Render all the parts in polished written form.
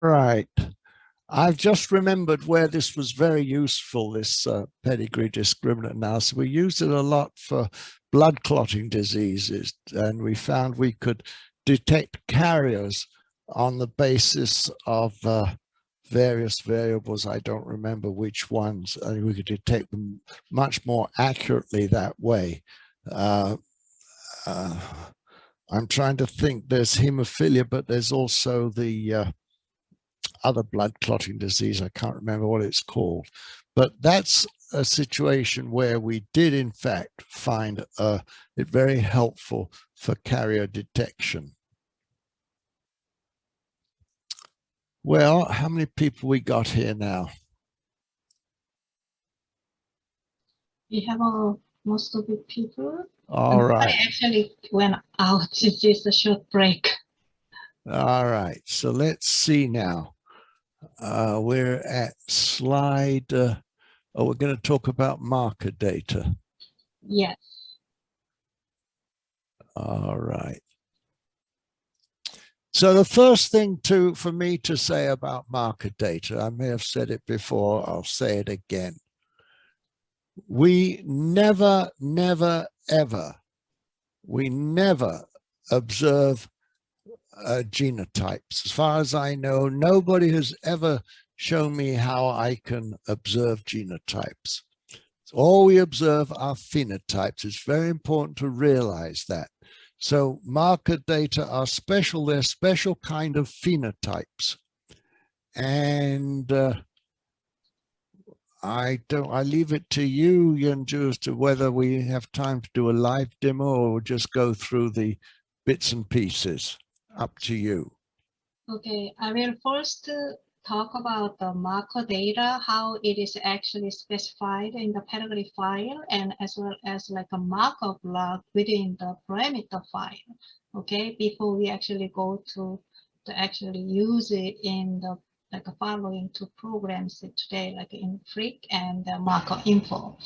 Right. I've just remembered where this was very useful, this pedigree discriminant analysis. We used it a lot for blood clotting diseases, and we found we could detect carriers on the basis of various variables. I don't remember which ones, and we could detect them much more accurately that way. I'm trying to think. There's hemophilia, but there's also the other blood clotting disease. I can't remember what it's called, but that's a situation where we did in fact find it very helpful for carrier detection. Well, how many people we got here now? We have most of the people. All right. I actually went out. It's just a short break. All right. So let's see now. We're at slide. We're going to talk about marker data. Yes. All right. So the first thing for me to say about marker data, I may have said it before, I'll say it again. We never observe genotypes. As far as I know, nobody has ever shown me how I can observe genotypes. All we observe are phenotypes. It's very important to realize that. So marker data are special. They're special kind of phenotypes. And I leave it to you, Yanju, as to whether we have time to do a live demo or just go through the bits and pieces. Up to you. Okay, I will first talk about the marker data, how it is actually specified in the pedigree file, and as well as like a marker block within the parameter file. Okay, before we actually go to actually use it in the following two programs today, like in FREQ and MARKERINFO.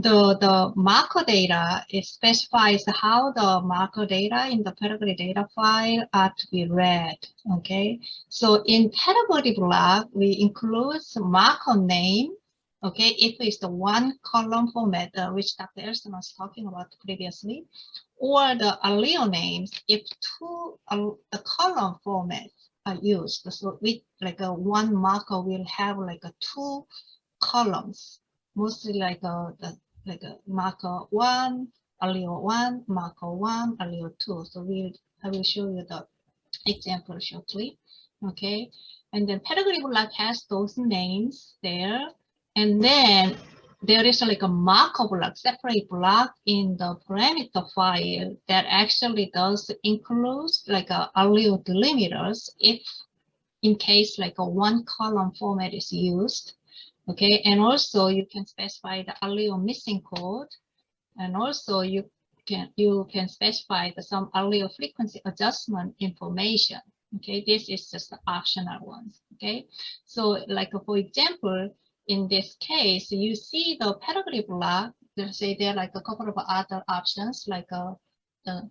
The marker data, it specifies how the marker data in the pedigree data file are to be read. Okay, so in pedigree block, we include marker name. Okay, if it's the one column format, which Dr. Elson was talking about previously, or the allele names if two the column formats are used. So with like a one marker will have like a two columns, mostly like a marker 1, allele 1, marker 1, allele 2. So I will show you the example shortly. Okay, and then pedigree block has those names there, and then there is like a marker block, separate block in the parameter file that actually does include like a allele delimiters if in case like a one column format is used. Okay, and also you can specify the allele missing code, and also you can specify some allele frequency adjustment information. Okay, this is just the optional ones. Okay, so like for example, in this case, you see the pedigree block. Let's say there are like a couple of other options, like the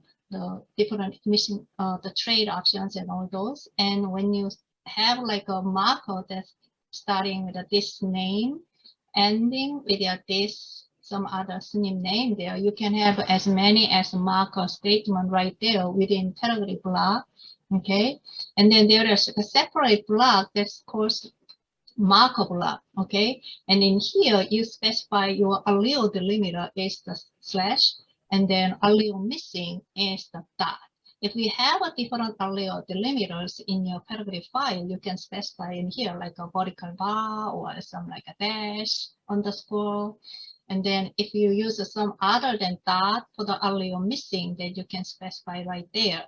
different missing the trade options and all those. And when you have like a marker that's starting with this name, ending with this some other synonym name there, you can have as many as marker statement right there within pedigree block. Okay, and then there is a separate block that's called marker block. Okay, and in here you specify your allele delimiter is the slash, and then allele missing is the dot. If we have a different allele delimiters in your pedigree file, you can specify in here like a vertical bar or some like a dash, underscore. And then if you use some other than dot for the allele missing, then you can specify right there.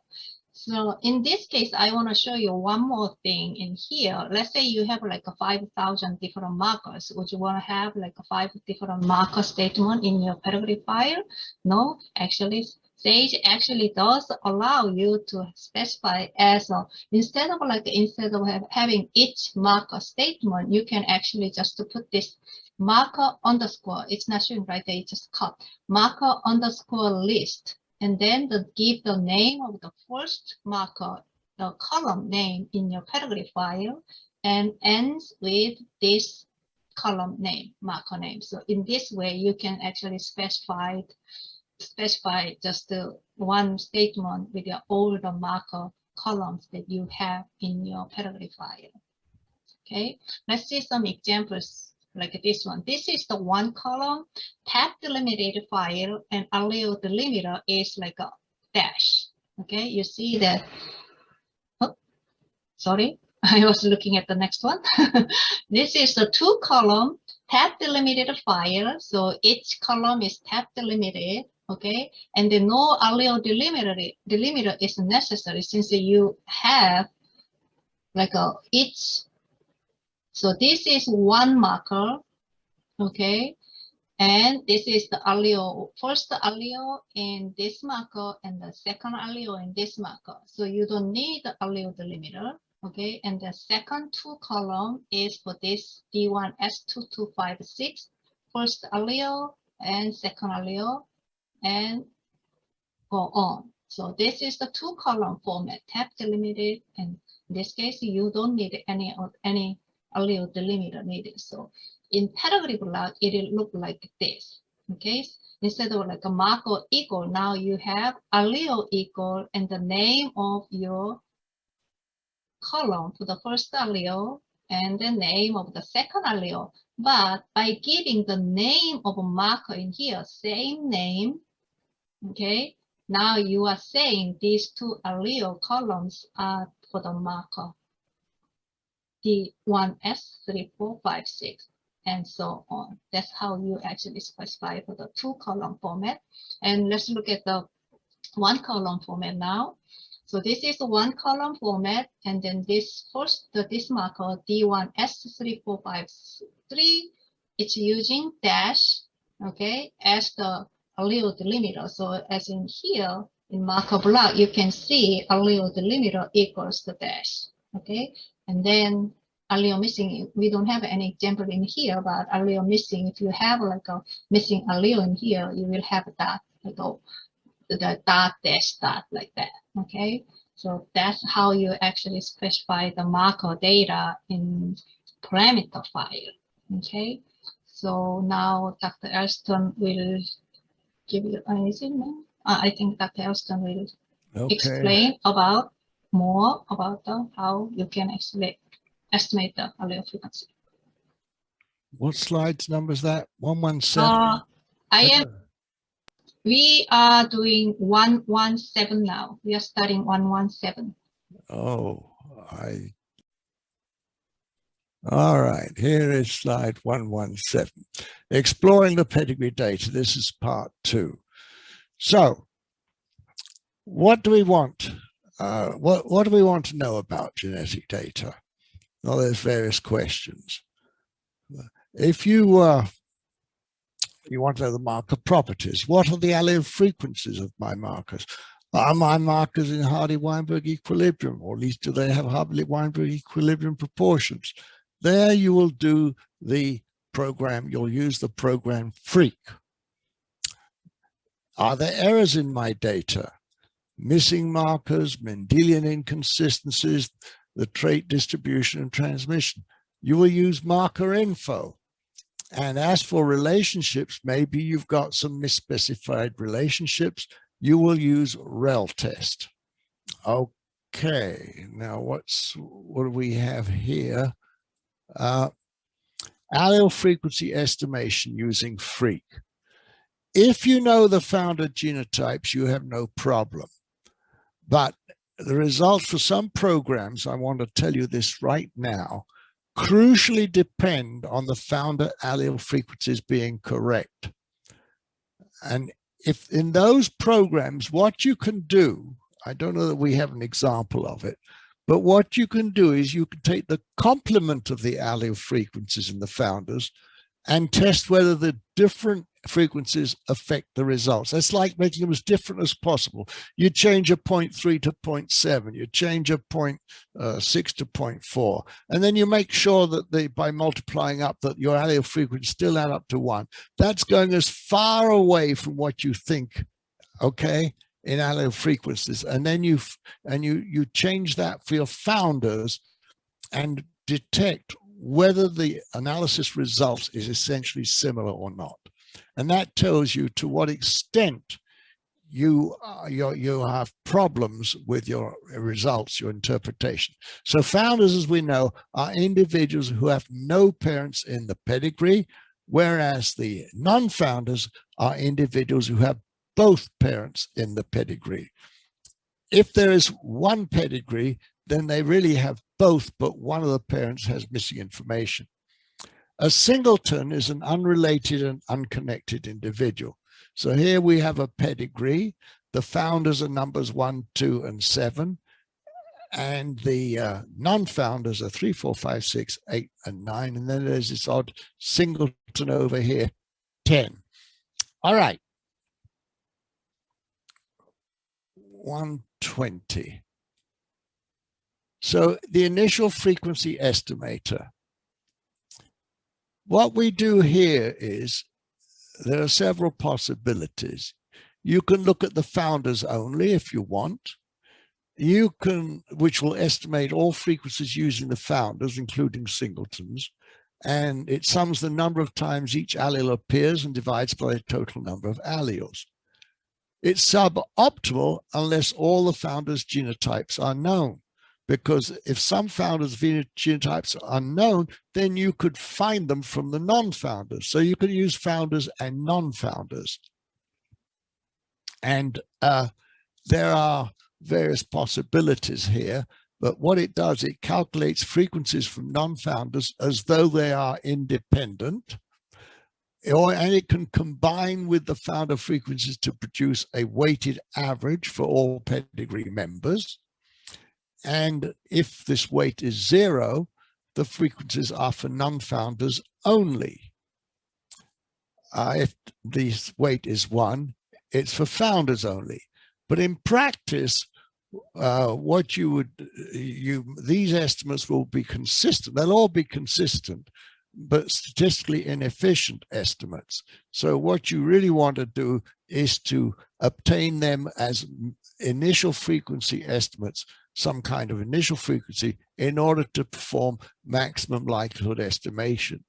So in this case, I want to show you one more thing in here. Let's say you have like a 5,000 different markers. Would you want to have like a 5 different marker statement in your pedigree file? No, actually, S.A.G.E actually does allow you to specify as instead of having each marker statement, you can actually just put this marker underscore. It's not showing right there. It's just cut marker underscore list. And then give the name of the first marker the column name in your pedigree file and ends with this column name, marker name. So in this way, you can actually specify just one statement with all the marker columns that you have in your pedigree file. Okay, let's see some examples like this one. This is the one column tab delimited file, and allele delimiter is like a dash. Okay, you see that. Oh, sorry, I was looking at the next one. This is the two column tab delimited file. So each column is tab delimited. Okay, and then no allele delimiter is necessary since you have like each. So this is one marker, okay, and this is the allele, first allele in this marker and the second allele in this marker. So you don't need the allele delimiter, okay, and the second two column is for this D1S2256, first allele and second allele, and go on. So this is the two column format, tab delimited, and in this case you don't need any allele delimiter needed. So in pedigree block, it will look like this. Okay, instead of like a marker equal, now you have allele equal and the name of your column for the first allele and the name of the second allele. But by giving the name of a marker in here, same name, okay, now you are saying these two allele columns are for the marker D1S3456 and so on. That's how you actually specify for the two column format. And let's look at the one column format now. So this is the one column format, and then this this marker D1S3453, it's using dash, okay, as the allele delimiter. So as in here in marker block, you can see allele delimiter equals the dash, okay. And then allele missing, we don't have any example in here, but allele missing, if you have like a missing allele in here, you will have that, like the dot dash dot like that, okay. So that's how you actually specify the marker data in parameter file, okay. So now Dr. Elston will give you anything. I think Dr. Elston will explain about more about how you can actually estimate the allele frequency. What slides number is that? 117? We are doing 117 now. We are starting 117. Oh, all right, here is slide 117. Exploring the pedigree data. This is part 2. So what do we want? What do we want to know about genetic data? Well, there's various questions. If you want to know the marker properties, what are the allele frequencies of my markers? Are my markers in Hardy-Weinberg equilibrium, or at least do they have Hardy-Weinberg equilibrium proportions? There you will do the program, you'll use the program FREQ. Are there errors in my data? Missing markers, Mendelian inconsistencies, the trait distribution and transmission. You will use MARKERINFO. And as for relationships, maybe you've got some misspecified relationships, you will use REL test. Okay, now what do we have here? Allele frequency estimation using FREQ. If you know the founder genotypes, you have no problem. But the results for some programs, I want to tell you this right now, crucially depend on the founder allele frequencies being correct. And if in those programs, what you can do, I don't know that we have an example of it, but what you can do is you can take the complement of the allele frequencies in the founders and test whether the different frequencies affect the results. That's like making them as different as possible. You change a 0.3 to 0.7, you change a 0.6 to 0.4, and then you make sure that by multiplying up that your allele frequencies still add up to 1. That's going as far away from what you think, okay, in allele frequencies, and then you change that for your founders and detect whether the analysis results is essentially similar or not. And that tells you to what extent you have problems with your results, your interpretation. So founders, as we know, are individuals who have no parents in the pedigree, whereas the non-founders are individuals who have both parents in the pedigree. If there is one pedigree, then they really have both, but one of the parents has missing information. A singleton is an unrelated and unconnected individual. So here we have a pedigree. The founders are numbers 1, 2, and 7. And the non-founders are 3, 4, 5, 6, 8, and 9. And then there's this odd singleton over here, 10. All right. 120. So the initial frequency estimator. What we do here is there are several possibilities. You can look at the founders only if you want. You can, which will estimate all frequencies using the founders, including singletons, and it sums the number of times each allele appears and divides by the total number of alleles. It's suboptimal unless all the founders' genotypes are known, because if some founders' genotypes are unknown, then you could find them from the non-founders. So you can use founders and non-founders. And there are various possibilities here, but what it does, it calculates frequencies from non-founders as though they are independent, and it can combine with the founder frequencies to produce a weighted average for all pedigree members. And if this weight is 0, the frequencies are for non-founders only. If this weight is 1, it's for founders only. But in practice, these estimates will be consistent. They'll all be consistent, but statistically inefficient estimates. So what you really want to do is to obtain them as initial frequency estimates, some kind of initial frequency, in order to perform maximum likelihood estimation.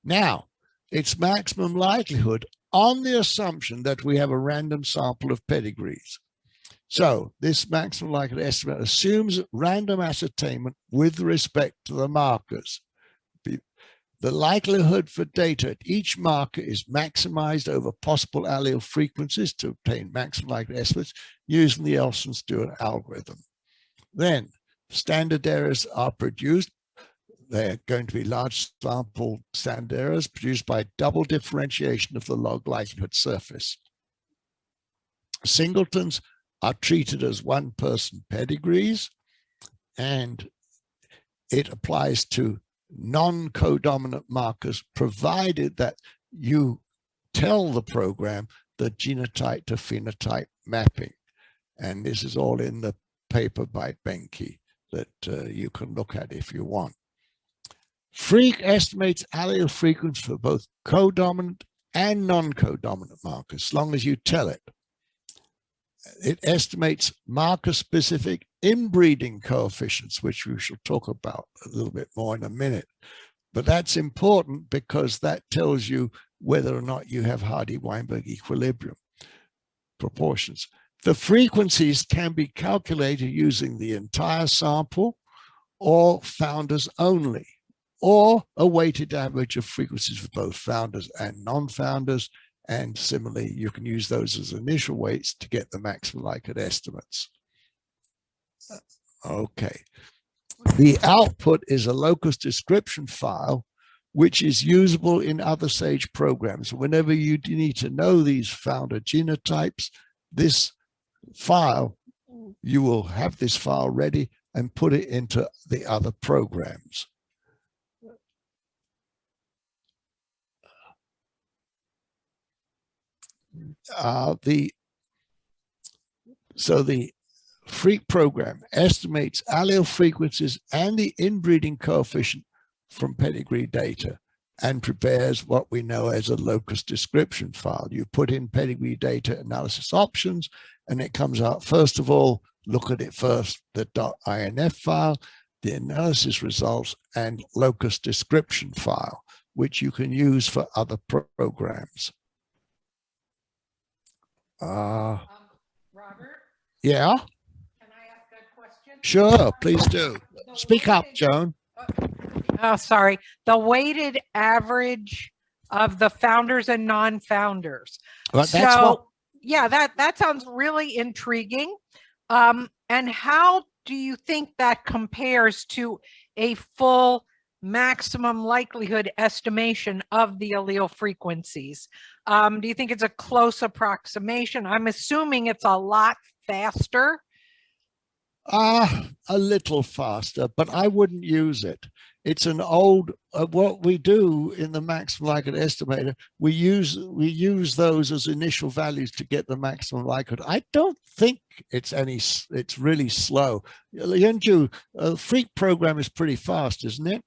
Now, it's maximum likelihood on the assumption that we have a random sample of pedigrees. So this maximum likelihood estimate assumes random ascertainment with respect to the markers. The likelihood for data at each marker is maximized over possible allele frequencies to obtain maximum likelihood estimates using the Elson-Stewart algorithm. Then standard errors are produced. They're going to be large sample standard errors produced by double differentiation of the log likelihood surface. Singletons are treated as one-person pedigrees, and it applies to non-codominant markers, provided that you tell the program the genotype to phenotype mapping. And this is all in the paper by Benke that you can look at if you want. FREQ estimates allele frequency for both codominant and non-codominant markers, as long as you tell it. It estimates marker-specific inbreeding coefficients, which we shall talk about a little bit more in a minute. But that's important because that tells you whether or not you have Hardy-Weinberg equilibrium proportions. The frequencies can be calculated using the entire sample or founders only, or a weighted average of frequencies for both founders and non-founders. And similarly, you can use those as initial weights to get the maximum likelihood estimates. Okay. The output is a locus description file, which is usable in other S.A.G.E programs. Whenever you need to know these founder genotypes, this file, you will have this file ready and put it into the other programs. So the FREQ program estimates allele frequencies and the inbreeding coefficient from pedigree data. and prepares what we know as a locus description file. You put in pedigree data analysis options, and it comes out. First of all, look at it first, the .inf file, the analysis results, and locus description file, which you can use for other programs. Robert? Yeah? Can I ask a question? Sure, please do. Speak up, Joan. Oh, sorry. The weighted average of the founders and non-founders. Well, that's what. Yeah, that sounds really intriguing. And how do you think that compares to a full maximum likelihood estimation of the allele frequencies? Do you think it's a close approximation? I'm assuming it's a lot faster. A little faster, but I wouldn't use it. It's an old, what we do in the maximum likelihood estimator, we use those as initial values to get the maximum likelihood. I don't think it's really slow. Yunju, FREQ program is pretty fast, isn't it?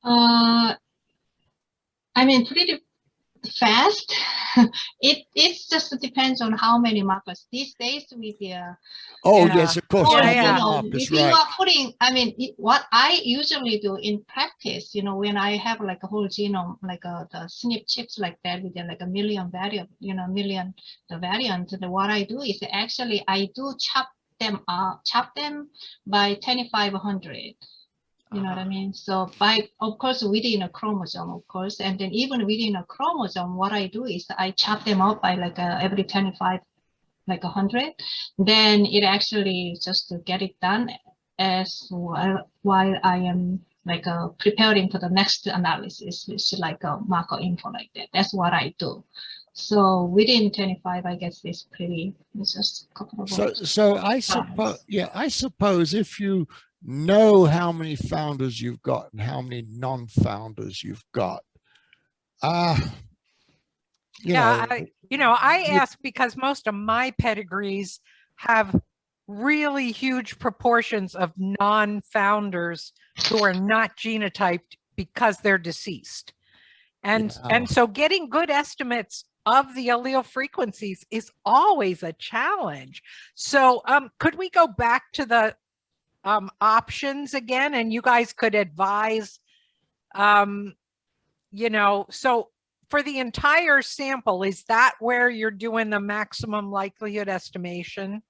I mean, pretty fast. It just depends on how many markers these days with the Yes, of course. if you are putting, I mean, what I usually do in practice, when I have like a whole genome, like the SNP chips like that with like a million variable, the variant, what I do is actually I do chop them by 2500. You know what I mean? So of course, within a chromosome, of course, and then even within a chromosome, what I do is I chop them up by like every 25, like 100. Then it actually just to get it done as well while I am like preparing for the next analysis, which is like a MARKERINFO like that. That's what I do. So within 25, I guess it's just a couple of So I suppose if you know how many founders you've got and how many non-founders you've got, I ask because most of my pedigrees have really huge proportions of non-founders who are not genotyped because they're deceased. And so getting good estimates of the allele frequencies is always a challenge. So could we go back to the options again, and you guys could advise, so for the entire sample, is that where you're doing the maximum likelihood estimation?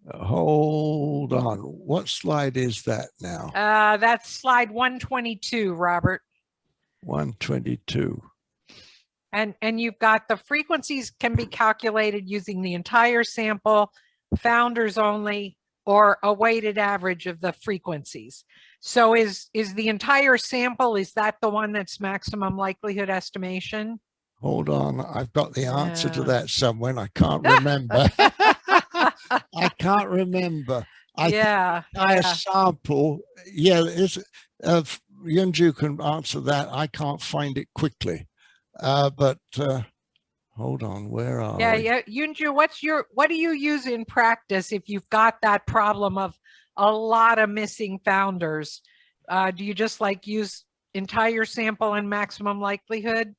Hold on. What slide is that now? That's slide 122, Robert. 122. And you've got the frequencies can be calculated using the entire sample, founders only, or a weighted average of the frequencies. So is the entire sample, is that the one that's maximum likelihood estimation? Hold on, I've got the answer to that somewhere, and I can't remember. I can't remember. I sample. Yeah, Yunju can answer that. I can't find it quickly. But hold on, where are we? Yeah, Yunju, what do you use in practice if you've got that problem of a lot of missing founders? Do you just use entire sample and maximum likelihood?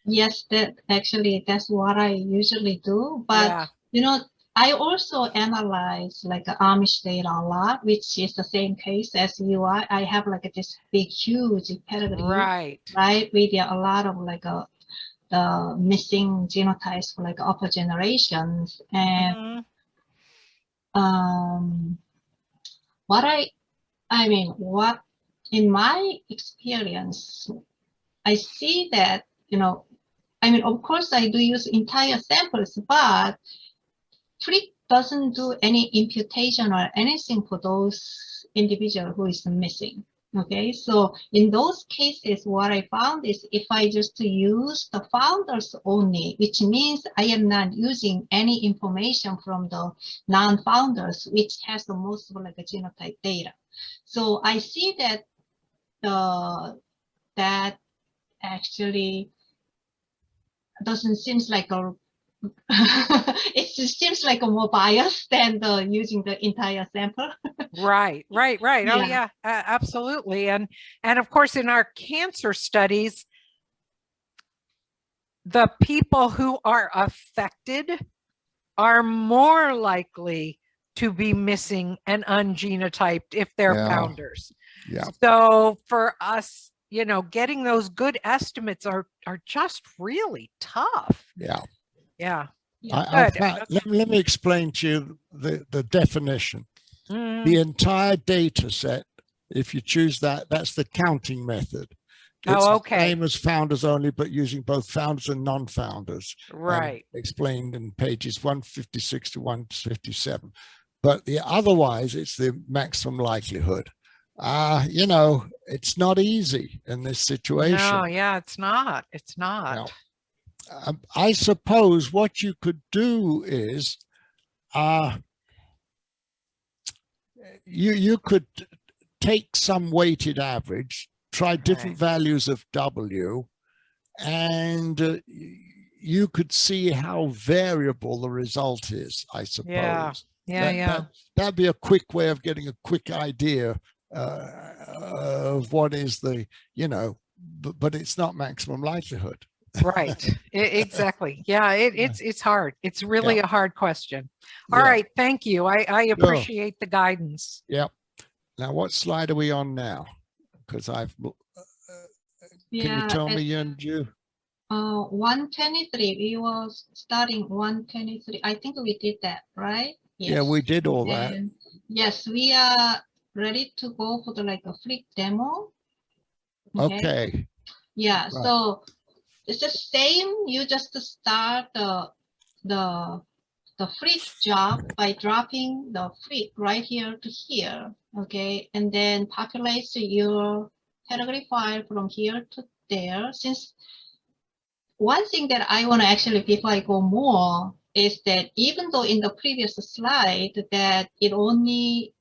Yes, that's what I usually do. But I also analyze like Amish data a lot, which is the same case as you are. I have like this big, huge pedigree, right? With a lot of the missing genotypes for upper generations. And what in my experience, I see that, of course I do use entire samples, but FREQ doesn't do any imputation or anything for those individuals who is missing. Okay, so in those cases, what I found is if I just use the founders only, which means I am not using any information from the non-founders, which has the most of genotype data. So I see that that actually doesn't seem like it just seems like a more biased than the using the entire sample. Right. Oh Yeah. yeah, absolutely. And of course, in our cancer studies, the people who are affected are more likely to be missing and ungenotyped if they're founders. Yeah. So for us, you know, getting those good estimates are just really tough. Yeah. Yeah. Let me explain to you the definition. The entire data set, if you choose that, that's the counting method. It's the same as founders only, but using both founders and non-founders. Right. Explained in pages 156 to 157. But otherwise, it's the maximum likelihood. You know, it's not easy in this situation. No, yeah, it's not. It's not. Now, I suppose what you could do is you could take some weighted average, try different values of W, and you could see how variable the result is, I suppose. That'd be a quick way of getting a quick idea of what is the, you know, but it's not maximum likelihood. Right. Exactly. Yeah, it's hard. It's really a hard question. All right. Thank you. I appreciate the guidance. Yep. Now, what slide are we on now? Because I've can you tell me, Yunju? 123. We were starting 123. I think we did that, right? Yes. Yeah, we did all that. Yes, we are ready to go for the like a FREQ demo. Okay. Yeah. Right. So it's the same. You just start the FREQ job by dropping the FREQ right here to here. Okay, and then populate your category file from here to there. Since one thing that I want to actually, before I go more, is that even though in the previous slide that it only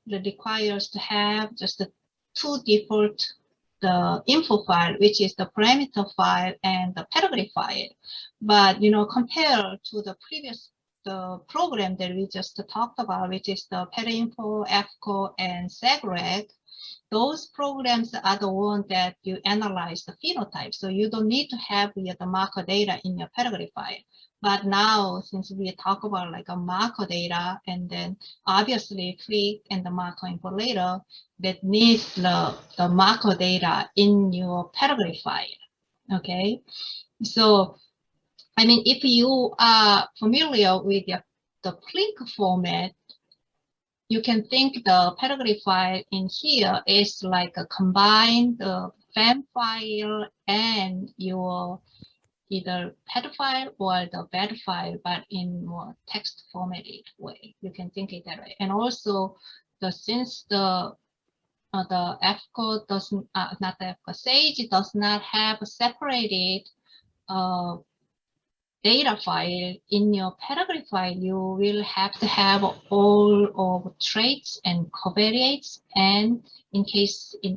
requires to have just the two default, the info file, which is the parameter file and the pedigree file, but you know, compared to the previous program that we just talked about, which is the PedInfo, FCO, and S.A.G.E, those programs are the ones that you analyze the phenotype. So you don't need to have the marker data in your pedigree file. But now, since we talk about like a marker data, and then obviously FREQ and the marker info later, that needs the marker data in your pedigree file. Okay, so I mean, if you are familiar with the FREQ format, you can think the pedigree file in here is like a combined FAM file and your either ped file or the bed file, but in more text formatted way. You can think it that way. And also, since the FCO doesn't, not the FCO, S.A.G.E does not have a separated data file in your pedigree file, you will have to have all of traits and covariates, and in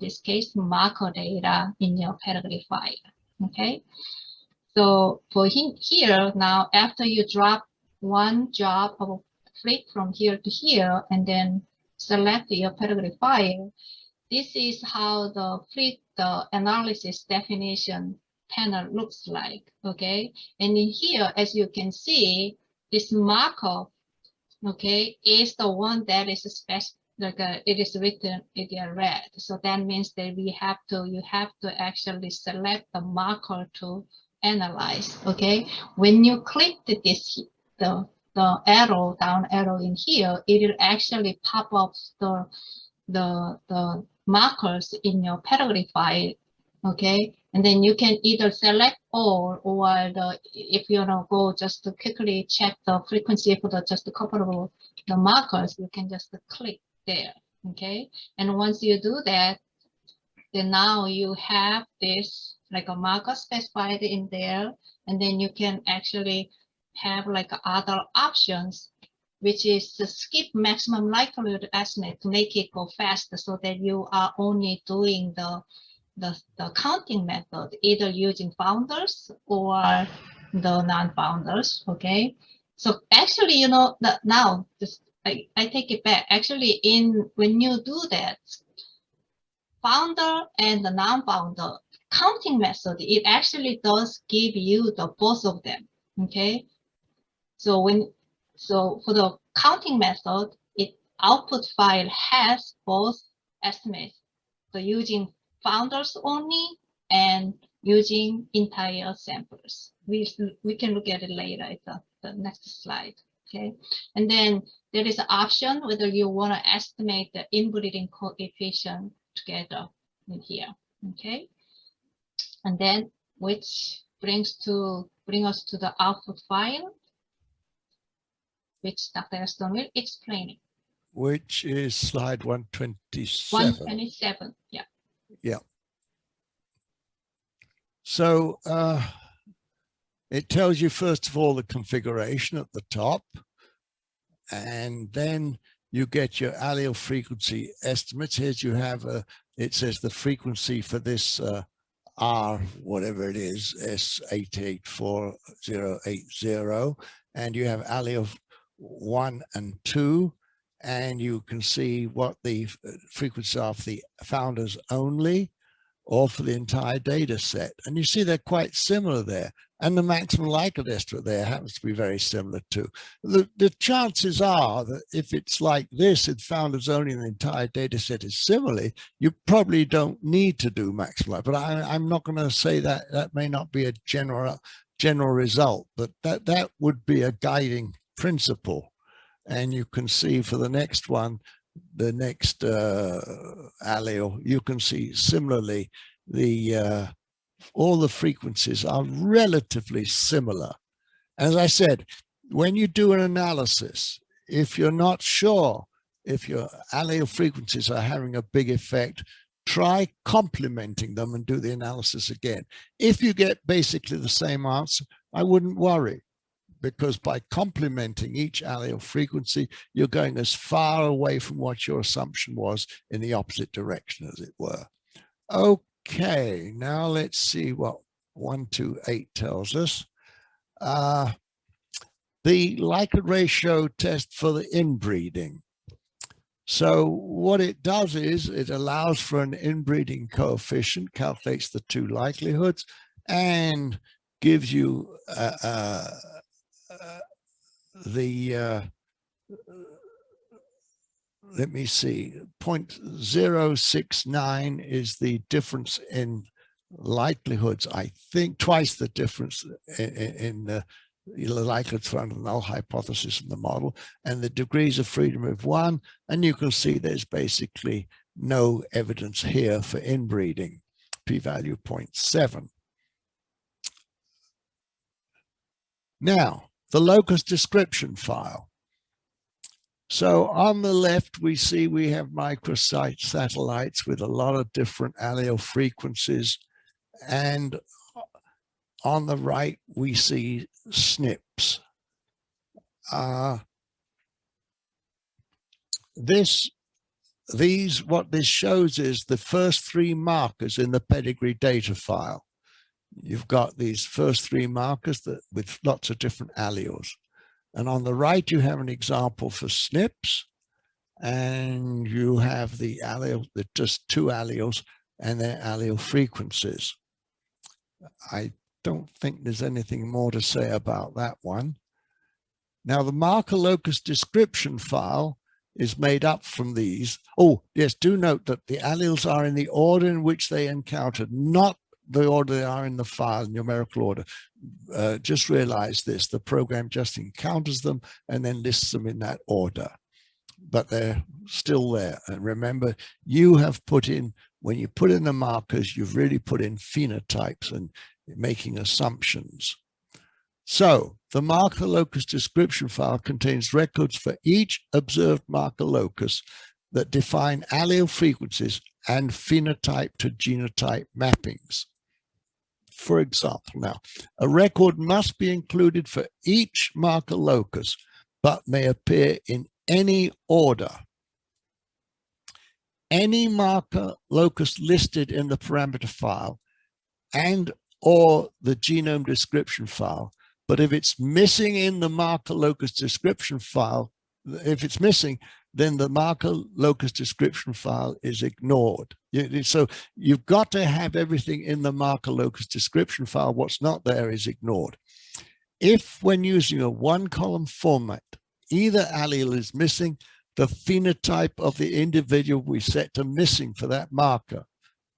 this case, marker data in your pedigree file. Okay, so for here now, after you drop one job of FREQ from here to here, and then select your pedigree file, this is how the FREQ, the analysis definition panel looks like. Okay, and in here, as you can see, this marker, okay, is the one that is special, like it is written in red. So that means that you have to actually select the marker to analyze. Okay, when you click this, the arrow, down arrow in here, it will actually pop up the markers in your pedigree file. Okay, and then you can either select all, or if you want to go just to quickly check the frequency for just a couple of the markers, you can just click there. Okay, and once you do that, then now you have this like a marker specified in there, and then you can actually have like other options, which is to skip maximum likelihood estimate to make it go faster, so that you are only doing the counting method, either using founders or the non-founders, okay? So actually, you know, now this, I take it back. Actually, when you do that, founder and the non-founder counting method, it actually does give you the both of them, okay? So for the counting method, output file has both estimates. So using founders only and using entire samples. We can look at it later at the next slide. Okay, and then there is an option whether you want to estimate the inbreeding coefficient together in here. Okay, and then which bring us to the output file, which Dr. Gaston will explain it. Which is slide 127. 127, yeah. Yeah. So it tells you, first of all, the configuration at the top, and then you get your allele frequency estimates. Here you have it says the frequency for this R, whatever it is, S884080, and you have allele 1 and 2, and you can see what the frequencies are for the founders only or for the entire data set. And you see they're quite similar there. And the maximum likelihood estimate there happens to be very similar too. The chances are that if it's like this, if founders only and the entire data set is similarly, you probably don't need to do maximum. But I'm not going to say that that may not be a general result, but that would be a guiding principle. And you can see for the next one, the next allele, you can see similarly all the frequencies are relatively similar. As I said, when you do an analysis, if you're not sure if your allele frequencies are having a big effect, try complementing them and do the analysis again. If you get basically the same answer, I wouldn't worry, because by complementing each allele frequency, you're going as far away from what your assumption was in the opposite direction, as it were. Okay, now let's see what 128 tells us. The likelihood ratio test for the inbreeding. So what it does is it allows for an inbreeding coefficient, calculates the two likelihoods, and gives you let me see, 0.069 is the difference in likelihoods. I think twice the difference in the likelihoods for under the null hypothesis in the model, and the degrees of freedom of 1. And you can see there's basically no evidence here for inbreeding, p-value 0.7. Now, the locus description file. So on the left, we see we have microsatellites with a lot of different allele frequencies. And on the right, we see SNPs. What this shows is the first 3 markers in the pedigree data file. You've got these first 3 markers with lots of different alleles. And on the right, you have an example for SNPs, and you have the allele, just 2 alleles and their allele frequencies. I don't think there's anything more to say about that one. Now, the marker locus description file is made up from these. Oh, yes, do note that the alleles are in the order in which they encountered, not the order they are in the file, numerical order. Just realize this, the program just encounters them and then lists them in that order, but they're still there. And remember, you have put in, when you put in the markers, you've really put in phenotypes and making assumptions. So the marker locus description file contains records for each observed marker locus that define allele frequencies and phenotype to genotype mappings. For example, now, a record must be included for each marker locus, but may appear in any order. Any marker locus listed in the parameter file and or the genome description file But if it's missing in the marker locus description file, if it's missing, then the marker locus description file is ignored. So you've got to have everything in the marker locus description file. What's not there is ignored. If when using a one-column format, either allele is missing, the phenotype of the individual we set to missing for that marker,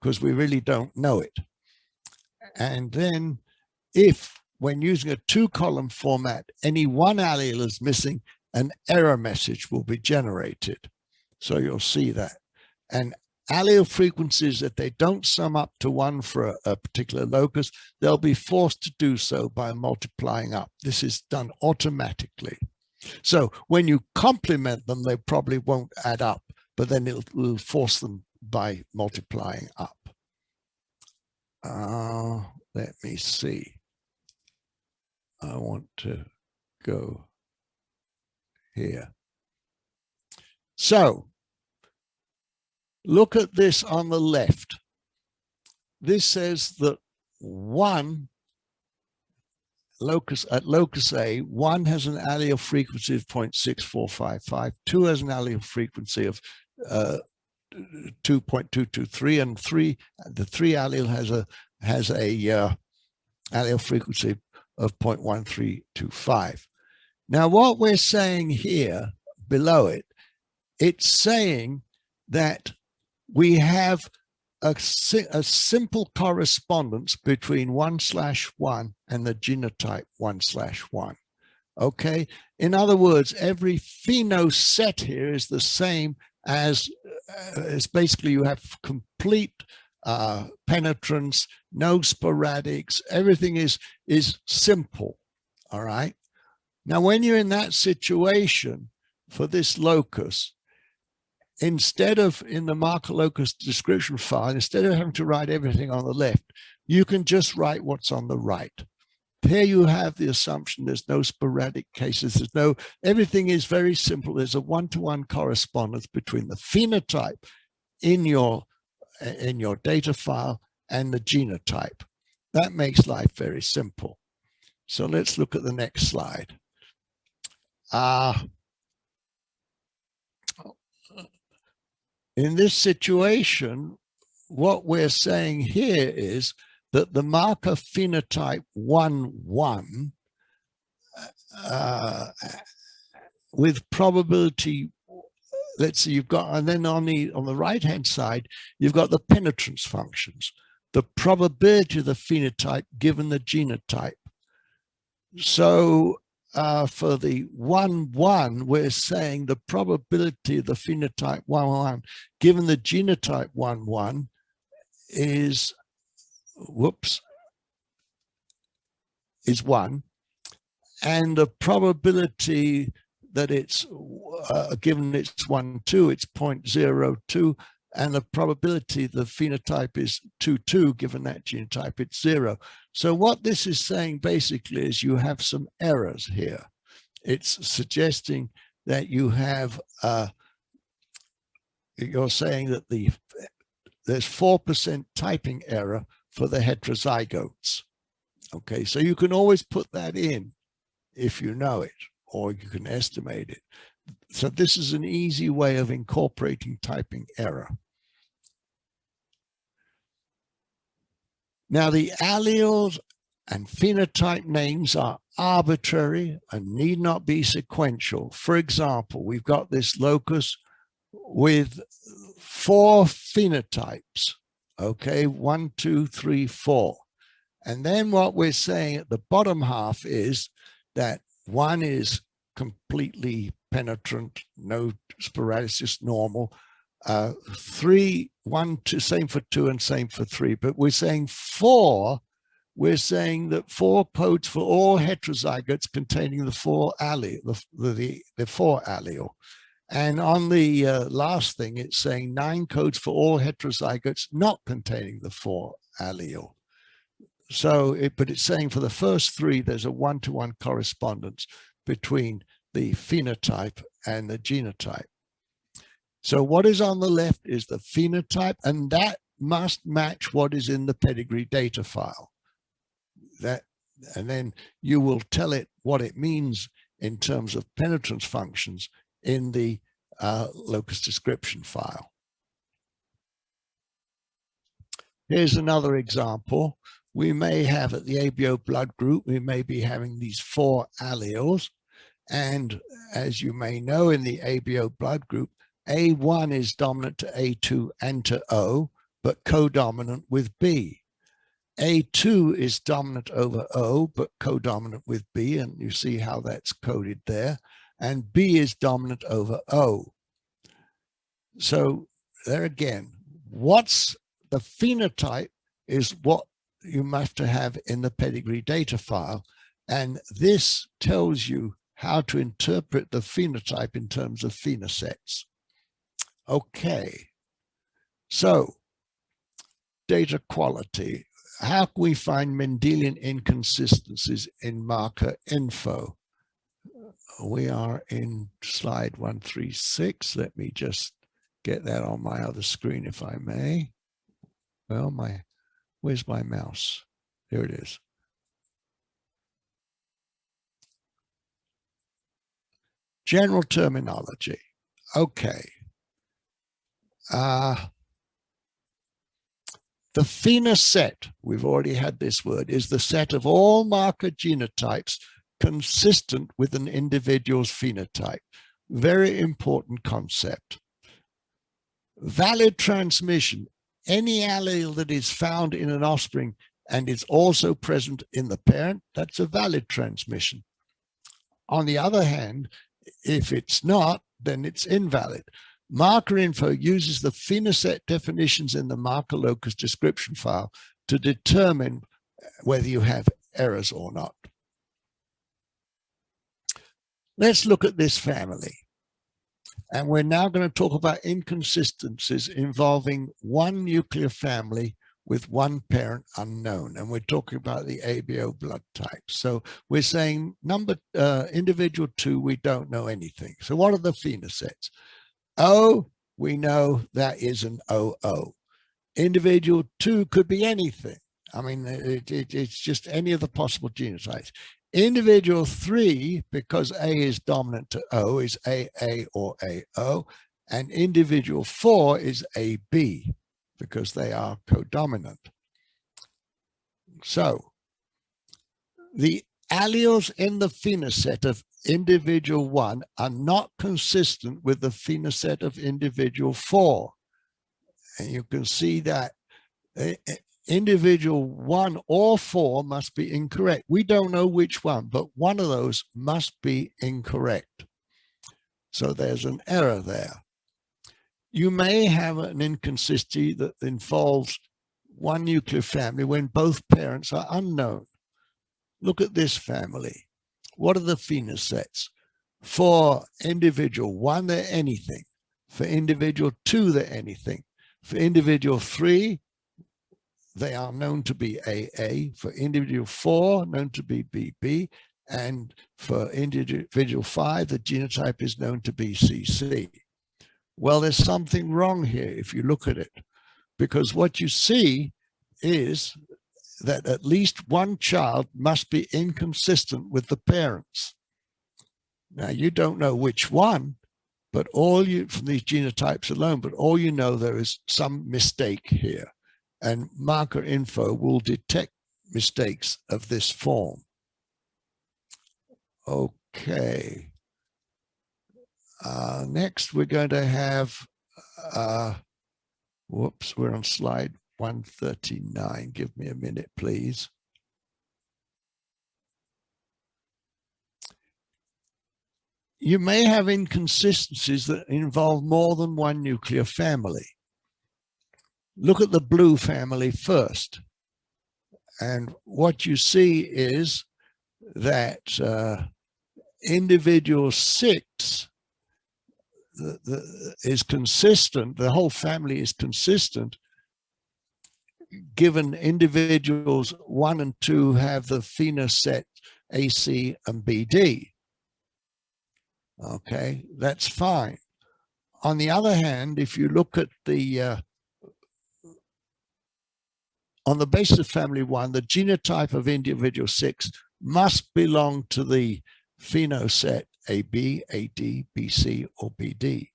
because we really don't know it. And then if when using a two-column format, any one allele is missing, an error message will be generated. So you'll see that. And allele frequencies, if they don't sum up to 1 for a particular locus, they'll be forced to do so by multiplying up. This is done automatically. So when you complement them, they probably won't add up, but then it'll force them by multiplying up. Let me see. I want to go here. So look at this on the left. This says that one locus at locus A, 1 has an allele frequency of 0.6455, 2 has an allele frequency of 2.223, and the 3 allele has a allele frequency of 0.1325. Now, what we're saying here below it, it's saying that we have a simple correspondence between 1/1 and the genotype 1/1. Okay. In other words, every pheno set here is the same as basically you have complete penetrance, no sporadics. Everything is simple. All right. Now, when you're in that situation for this locus, instead of in the marker locus description file, instead of having to write everything on the left, you can just write what's on the right. Here you have the assumption there's no sporadic cases. Everything is very simple. There's a one-to-one correspondence between the phenotype in your data file and the genotype. That makes life very simple. So let's look at the next slide. In this situation, what we're saying here is that the marker phenotype 1,1 with probability, let's see, you've got, and then on the right hand side, you've got the penetrance functions, the probability of the phenotype given the genotype. So for the 1,1, we're saying the probability of the phenotype 1,1 given the genotype 1,1 is, is 1, and the probability that it's given it's 1,2, it's 0.02, and the probability the phenotype is 2,2 given that genotype, it's 0. So what this is saying basically is you have some errors here. It's suggesting that you have, you're saying that there's 4% typing error for the heterozygotes. Okay, so you can always put that in if you know it, or you can estimate it. So this is an easy way of incorporating typing error. Now, the alleles and phenotype names are arbitrary and need not be sequential. For example, we've got this locus with 4 phenotypes, okay, 1, 2, 3, 4. And then what we're saying at the bottom half is that 1 is completely penetrant, no sporadic, just normal. 3, 1, 2, same for 2 and same for 3. But we're saying 4, we're saying that 4 codes for all heterozygotes containing the 4 allele, the 4 allele. And on the last thing, it's saying 9 codes for all heterozygotes not containing the 4 allele. So, but it's saying for the first 3, there's a one-to-one correspondence between the phenotype and the genotype. So what is on the left is the phenotype, and that must match what is in the pedigree data file. and then you will tell it what it means in terms of penetrance functions in the locus description file. Here's another example. We may have at the ABO blood group, we may be having these 4 alleles. And as you may know, in the ABO blood group, A1 is dominant to A2 and to O, but codominant with B. A2 is dominant over O, but codominant with B, and you see how that's coded there. And B is dominant over O. So there again, what's the phenotype is what you have to have in the pedigree data file. And this tells you how to interpret the phenotype in terms of phenosets. Okay, so data quality. How can we find Mendelian inconsistencies in MARKERINFO? We are in slide 136. Let me just get that on my other screen if I may. Well, where's my mouse? Here it is. General terminology. Okay. The phenoset, we've already had this word, is the set of all marker genotypes consistent with an individual's phenotype. Very important concept. Valid transmission, any allele that is found in an offspring and is also present in the parent, that's a valid transmission. On the other hand, if it's not, then it's invalid. MARKERINFO uses the phenoset definitions in the marker locus description file to determine whether you have errors or not. Let's look at this family. And we're now going to talk about inconsistencies involving one nuclear family with one parent unknown. And we're talking about the ABO blood type. So we're saying individual 2, we don't know anything. So what are the phenosets? O, we know that is an OO. Individual 2 could be anything. I mean, it's just any of the possible genotypes. Individual 3, because A is dominant to O, is AA or AO, and individual 4 is AB, because they are codominant. So the alleles in the phenoset of individual 1 are not consistent with the phenoset of individual 4. And you can see that individual 1 or 4 must be incorrect. We don't know which one, but one of those must be incorrect. So there's an error there. You may have an inconsistency that involves one nuclear family when both parents are unknown. Look at this family. What are the phenosets? For individual 1, they're anything. For individual 2, they're anything. For individual 3, they are known to be AA. For individual 4, known to be BB. And for individual 5, the genotype is known to be CC. Well, there's something wrong here if you look at it, because what you see is that at least one child must be inconsistent with the parents. Now, you don't know which one, but all you, from these genotypes alone, but all you know, there is some mistake here. And MARKERINFO will detect mistakes of this form. Okay. Next, we're going to have, whoops, we're on slide 139. Give me a minute, please. You may have inconsistencies that involve more than one nuclear family. Look at the blue family first. And what you see is that individual 6 is consistent, the whole family is consistent, given individuals 1 and 2 have the phenoset AC and BD. Okay, that's fine. On the other hand, if you look at the on the basis of family 1, the genotype of individual 6 must belong to the phenoset AB, AD, BC, or BD.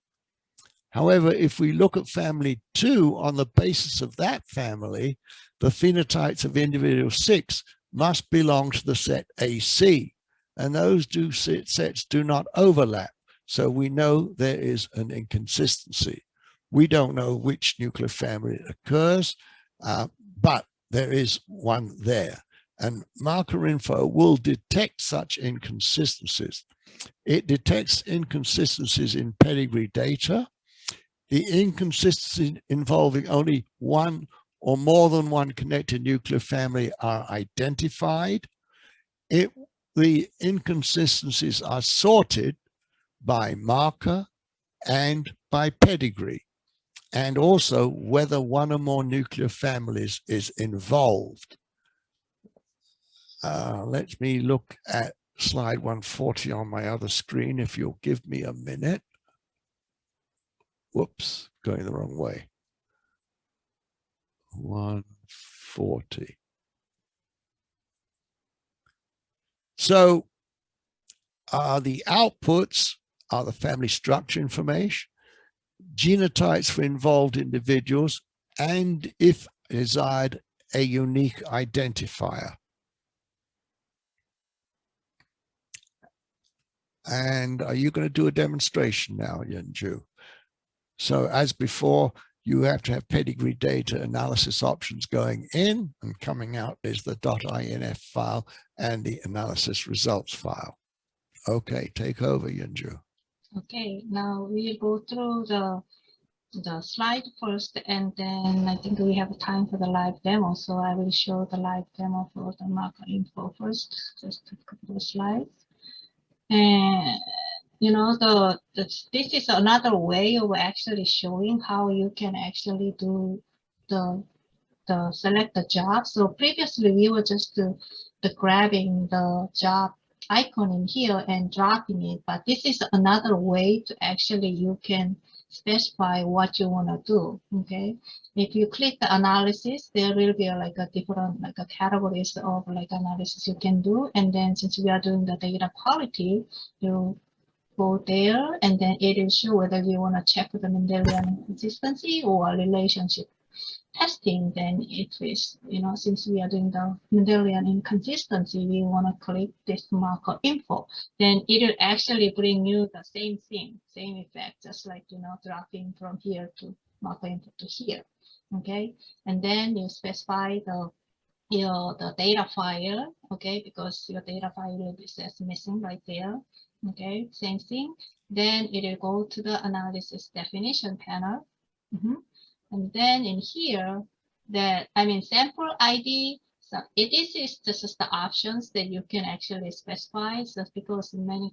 However, if we look at family 2, on the basis of that family, the phenotypes of individual 6 must belong to the set AC, and those two sets do not overlap. So we know there is an inconsistency. We don't know which nuclear family it occurs, but there is one there. And MARKERINFO will detect such inconsistencies. It detects inconsistencies in pedigree data. The inconsistencies involving only one or more than one connected nuclear family are identified. The inconsistencies are sorted by marker and by pedigree, and also whether one or more nuclear families is involved. Let me look at slide 140 on my other screen, if you'll give me a minute. Whoops, going the wrong way. 140. So the outputs are the family structure information, genotypes for involved individuals, and if desired, a unique identifier. And are you going to do a demonstration now, Yunju? So as before, you have to have pedigree data analysis options going in, and coming out is the .inf file and the analysis results file. Okay, take over, Yunju. Okay, now we'll go through the slide first, and then I think we have time for the live demo. So I will show the live demo for the MARKERINFO first, just a couple of slides. And you know, this is another way of actually showing how you can actually do the select the job. So previously we were just the grabbing the job icon in here and dropping it, but this is another way to actually you can specify what you want to do. Okay, if you click the analysis, there will be like a different like a categories of like analysis you can do, and then since we are doing the data quality, you go there, and then it will show whether you want to check the Mendelian consistency or relationship testing. Then it is, you know, since we are doing the Mendelian inconsistency, we want to click this MARKERINFO. Then it will actually bring you the same thing, same effect, just like, you know, dropping from here to MARKERINFO to here. Okay, and then you specify the data file. Okay, because your data file is missing right there. Okay, same thing. Then it will go to the analysis definition panel. And then in here, sample ID. So this is just the options that you can actually specify. So because in many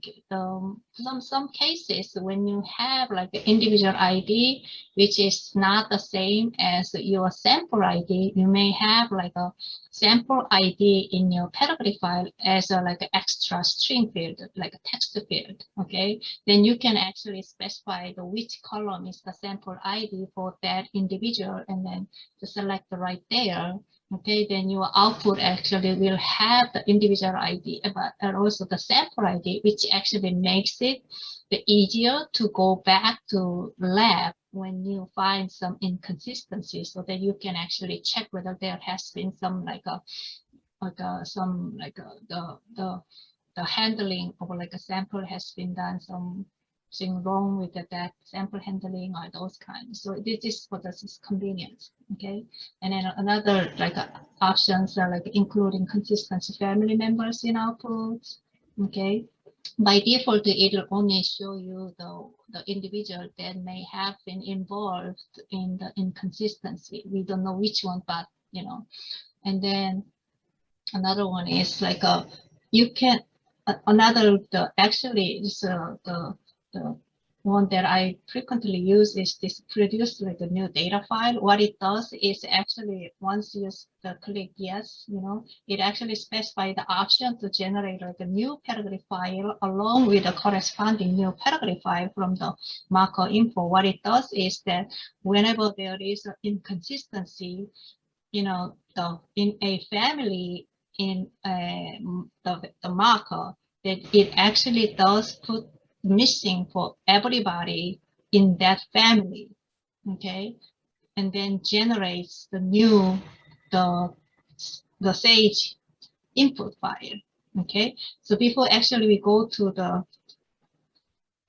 some cases, when you have like an individual ID, which is not the same as your sample ID, you may have like a sample ID in your pedigree file as a like an extra string field, like a text field. Okay, then you can actually specify which column is the sample ID for that individual, and then to select the right there. Okay, then your output actually will have the individual ID, but also the sample ID, which actually makes it easier to go back to lab when you find some inconsistencies, so that you can actually check whether there has been some the handling of like a sample has been done something wrong with that sample handling or those kinds. So this is for this convenience. Okay, and then another like options are like including consistency family members in outputs. Okay, by default it will only show you the individual that may have been involved in the inconsistency. We don't know which one, but you know. And then another one is like you can actually is the one that I frequently use is this produce like a new data file. What it does is actually once you click yes, you know, it actually specifies the option to generate like a new pedigree file along with the corresponding new pedigree file from the MARKERINFO. What it does is that whenever there is an inconsistency in a family in the marker, that it actually does put missing for everybody in that family, okay, and then generates the new the S.A.G.E input file, okay. So before actually we go to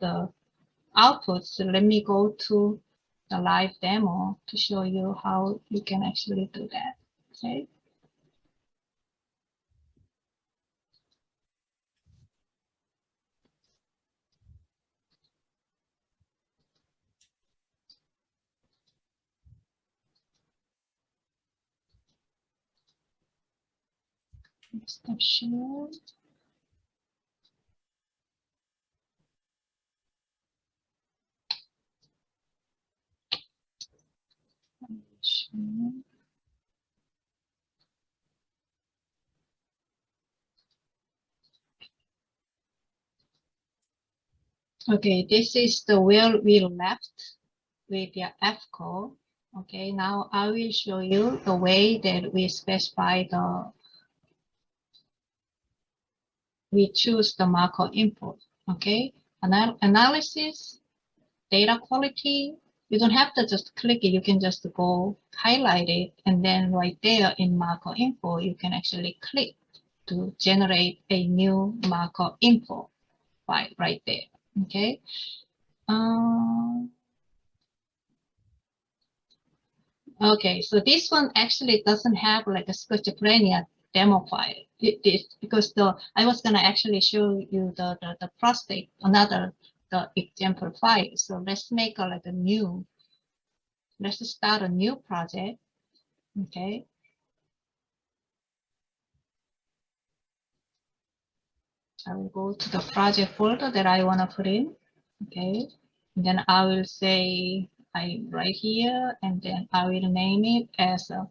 the output, so let me go to the live demo to show you how you can actually do that, okay. Stop share. Okay, this is the where we left with the FCO. Okay, now I will show you the way that we specify we choose the marker input. Okay, analysis, data quality. You don't have to just click it. You can just go highlight it, and then right there in marker info, you can actually click to generate a new marker info file right there. Okay. Okay, so this one actually doesn't have like a schizophrenia demo file. Because I was gonna actually show you the prostate, the example file. So let's make let's start a new project. Okay. I will go to the project folder that I want to put in. Okay. And then I will say I'm right here, and then I will name it as a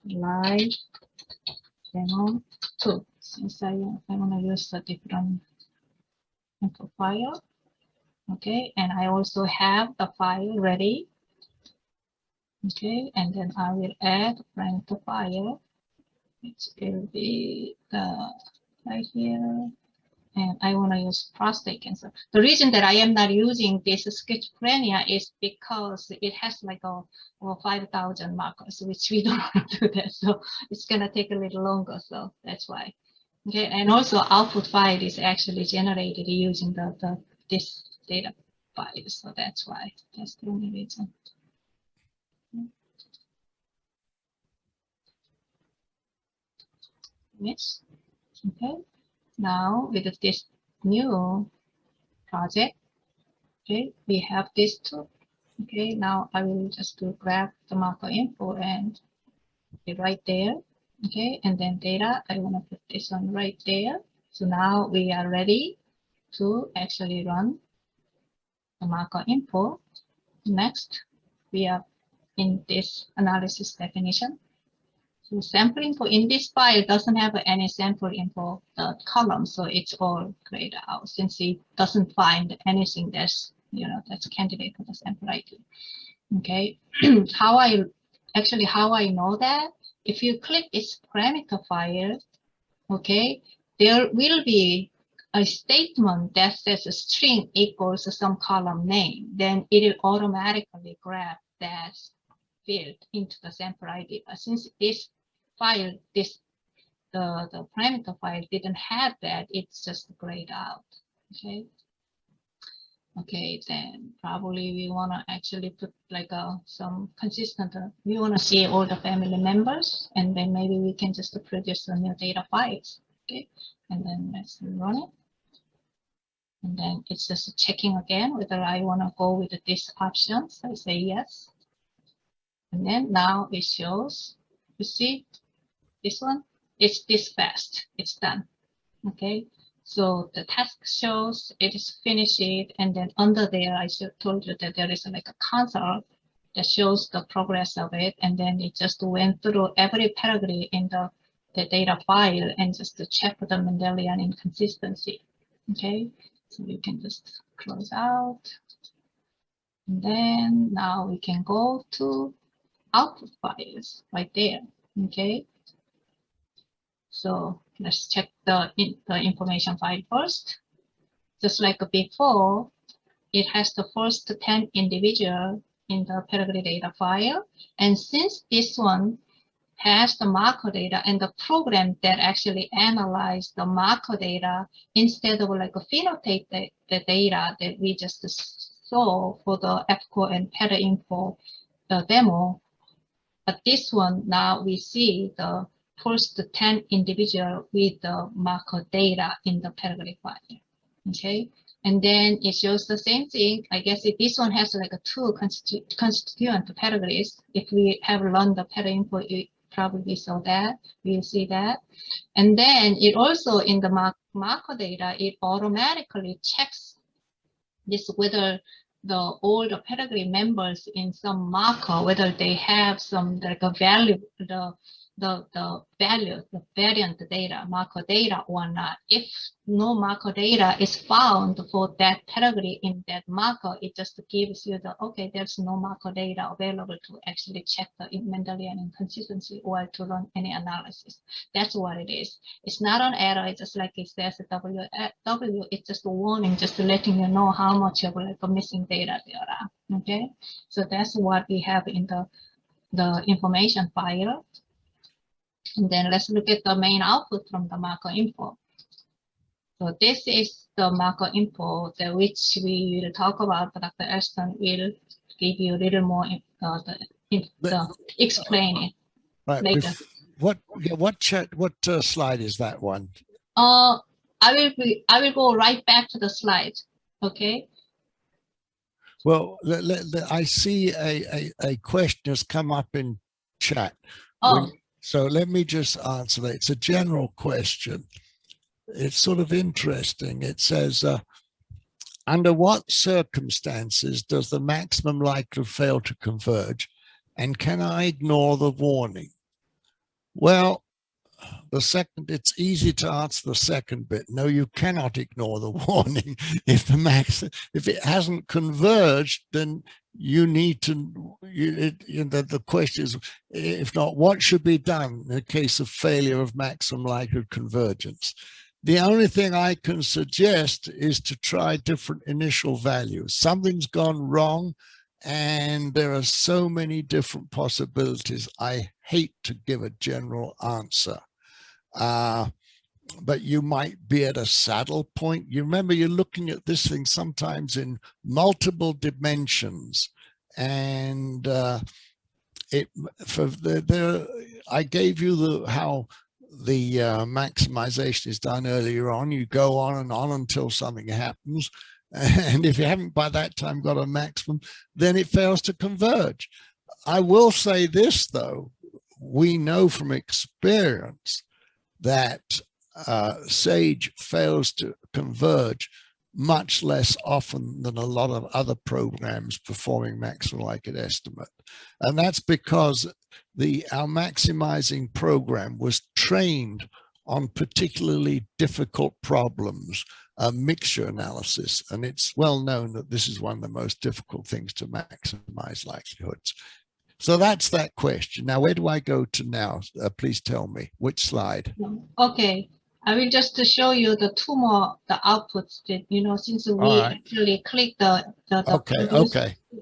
live demo 2, since I want to use a different info file. Okay, and I also have the file ready. Okay, and then I will add print the file, which will be right here. And I want to use prostate cancer. The reason that I am not using this schizophrenia is because it has like over 5,000 markers, which we don't want to do that. So it's going to take a little longer. So that's why. Okay, and also output file is actually generated using this data file. So that's why. That's the only reason. Yes. Okay. Now with this new project, okay, we have this too. Okay, now I will just grab the marker info and put it right there. Okay, and then data, I want to put this one right there. So now we are ready to actually run the marker info. Next, we are in this analysis definition. So sample info in this file doesn't have any sample info column, so it's all grayed out since it doesn't find anything that's that's a candidate for the sample ID. Okay, how I know that, if you click its parameter file, okay, there will be a statement that says a string equals some column name. Then it will automatically grab that field into the sample ID. But since this file, the parameter file didn't have that, it's just grayed out. Okay. Okay, then probably we want to actually put like some consistent, we want to see all the family members, and then maybe we can just produce some new data files. Okay, and then let's run it. And then it's just checking again whether I want to go with this option. So I say yes. And then now it shows, you see this one, it's this fast, it's done. Okay. So the task shows it is finished, and then under there, I told you that there is like a console that shows the progress of it, and then it just went through every paragraph in the data file and just to check the Mendelian inconsistency. Okay, so you can just close out, and then now we can go to output files right there. Okay. So let's check the information file first. Just like before, it has the first 10 individual in the pedigree data file. And since this one has the marker data and the program that actually analyzed the marker data instead of like a phenotype the data that we just saw for the FCO and PedInfo demo. But this one, now we see the first 10 individual with the marker data in the pedigree file. Okay. And then it shows the same thing. I guess if this one has like a two constituent pedigrees, if we have run the PedInfo, it probably saw that. We'll see that. And then it also in the marker data, it automatically checks this whether all the pedigree members in some marker, whether they have some like a value, the variant data, marker data or not. If no marker data is found for that pedigree in that marker, it just gives you the, okay, there's no marker data available to actually check the Mendelian inconsistency or to run any analysis. That's what it is. It's not an error. It's just like it says W. It's just a warning, just letting you know how much of like a missing data there are. Okay, so that's what we have in the information file. And then let's look at the main output from the marker info. So this is the marker info that which we will talk about, but Dr. Ashton will give you a little more explain it right, later. What slide is that one? I will go right back to the slide. Okay. Well, I see a question has come up in chat. Oh. So let me just answer that. It's a general question. It's sort of interesting. It says, under what circumstances does the maximum likelihood fail to converge? And can I ignore the warning? Well, it's easy to answer the second bit. No, you cannot ignore the warning. If it hasn't converged, then you need to, the question is, if not, what should be done in the case of failure of maximum likelihood convergence? The only thing I can suggest is to try different initial values. Something's gone wrong, and there are so many different possibilities. I hate to give a general answer. But you might be at a saddle point. You remember, you're looking at this thing sometimes in multiple dimensions, and I gave you how the maximization is done earlier on. You go on and on until something happens, and if you haven't by that time got a maximum, then it fails to converge. I will say this though, we know from experience that S.A.G.E fails to converge much less often than a lot of other programs performing maximum likelihood estimate. And that's because our maximizing program was trained on particularly difficult problems, mixture analysis. And it's well known that this is one of the most difficult things to maximize likelihoods. So that's that question. Now, where do I go to now? Please tell me which slide. Okay, I will just show you the two more outputs that, since we actually click the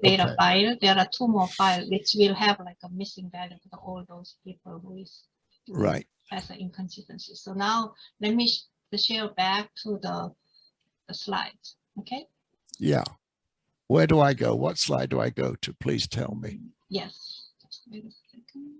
data file, there are two more files which will have like a missing value for all those people who has an inconsistency. So now let me share back to the slides. Okay. Yeah. Where do I go? What slide do I go to? Please tell me. Yes. Just wait a second.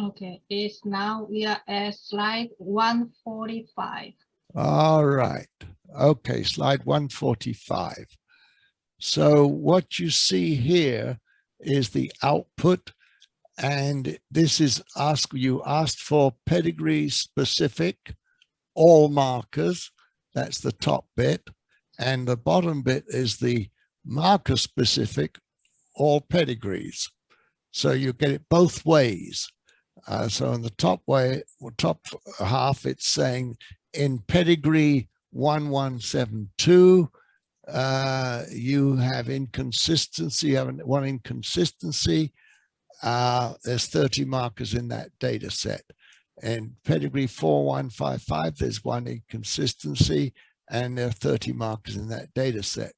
Okay, we are at slide 145. All right. Okay, slide 145. So what you see here is the output, And this is you asked for pedigree specific, all markers. That's the top bit. And the bottom bit is the marker specific, all pedigrees. So you get it both ways. So in the top half, it's saying in pedigree 1172, you have inconsistency, you have one inconsistency. There's 30 markers in that data set. And pedigree 4155, there's one inconsistency, and there are 30 markers in that data set.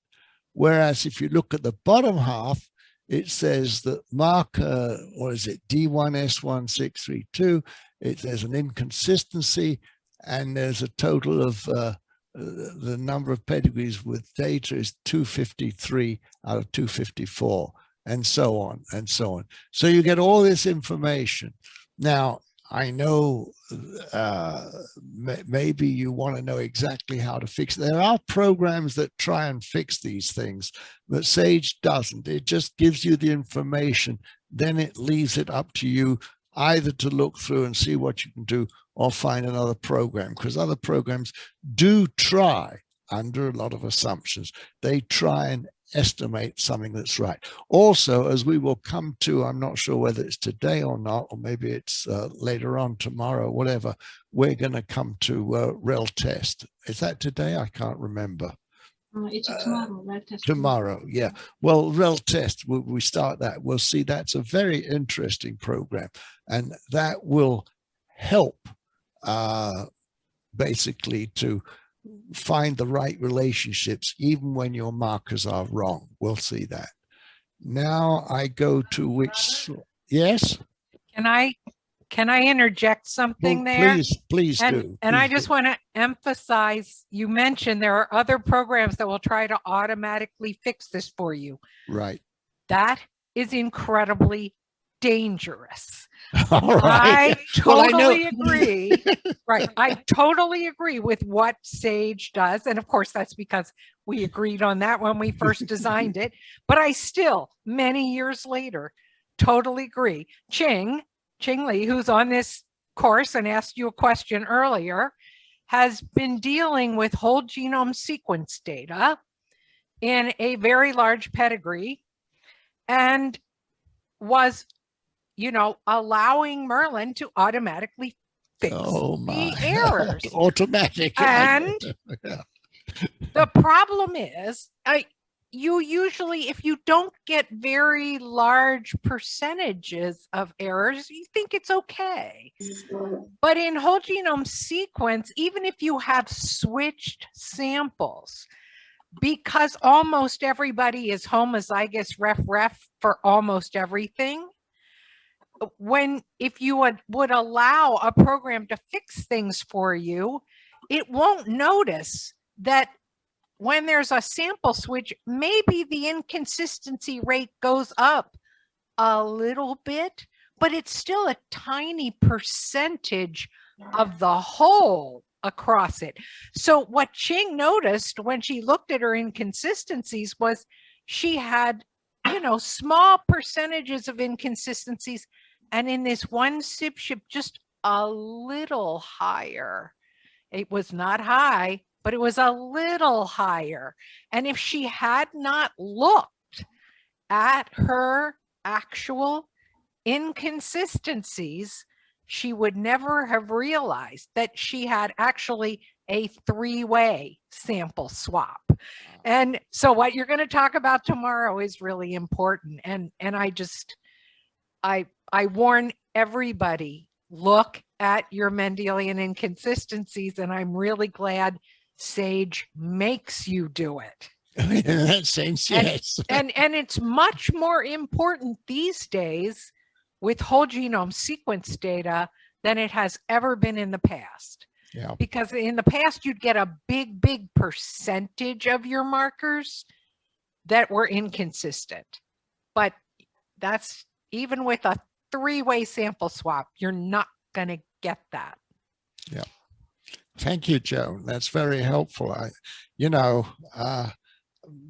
Whereas if you look at the bottom half, it says that marker, what is it, D1S1632, there's an inconsistency, and there's a total of the number of pedigrees with data is 253 out of 254, and so on and so on. So you get all this information. Now, I know maybe you want to know exactly how to fix it. There are programs that try and fix these things, but S.A.G.E doesn't. It just gives you the information. Then it leaves it up to you either to look through and see what you can do or find another program, because other programs do try, under a lot of assumptions, they try and estimate something that's right. Also, as we will come to, I'm not sure whether it's today or not, or maybe it's later on tomorrow, whatever, we're going to come to rel test. Is that today? I can't remember. It's tomorrow, rel test. Tomorrow, yeah. Well, rel test, we start that. We'll see that's a very interesting program, and that will help basically to find the right relationships even when your markers are wrong. We'll see that. Now I go to which, yes? Can I interject something there? Please do. And I just want to emphasize, you mentioned there are other programs that will try to automatically fix this for you. Right. That is incredibly dangerous. All right. I totally agree. Right. I totally agree with what S.A.G.E does. And of course, that's because we agreed on that when we first designed it. But I still, many years later, totally agree. Ching Li, who's on this course and asked you a question earlier, has been dealing with whole genome sequence data in a very large pedigree and was, allowing Merlin to automatically fix the errors. Automatic. And yeah. The problem is, you usually, if you don't get very large percentages of errors, you think it's okay. But in whole genome sequence, even if you have switched samples, because almost everybody is homozygous ref for almost everything, if you would allow a program to fix things for you, it won't notice that when there's a sample switch, maybe the inconsistency rate goes up a little bit, but it's still a tiny percentage of the whole across it. So what Ching noticed when she looked at her inconsistencies was she had, small percentages of inconsistencies, and in this one SIP ship, just a little higher. It was not high, but it was a little higher. And if she had not looked at her actual inconsistencies, she would never have realized that she had actually a three-way sample swap. And so what you're going to talk about tomorrow is really important. And I warn everybody, look at your Mendelian inconsistencies, and I'm really glad S.A.G.E makes you do it. In that sense, yes. And it's much more important these days with whole genome sequence data than it has ever been in the past. Yeah. Because in the past, you'd get a big percentage of your markers that were inconsistent. But that's even with a three-way sample swap, you're not going to get that. Yeah. Thank you, Joan. That's very helpful.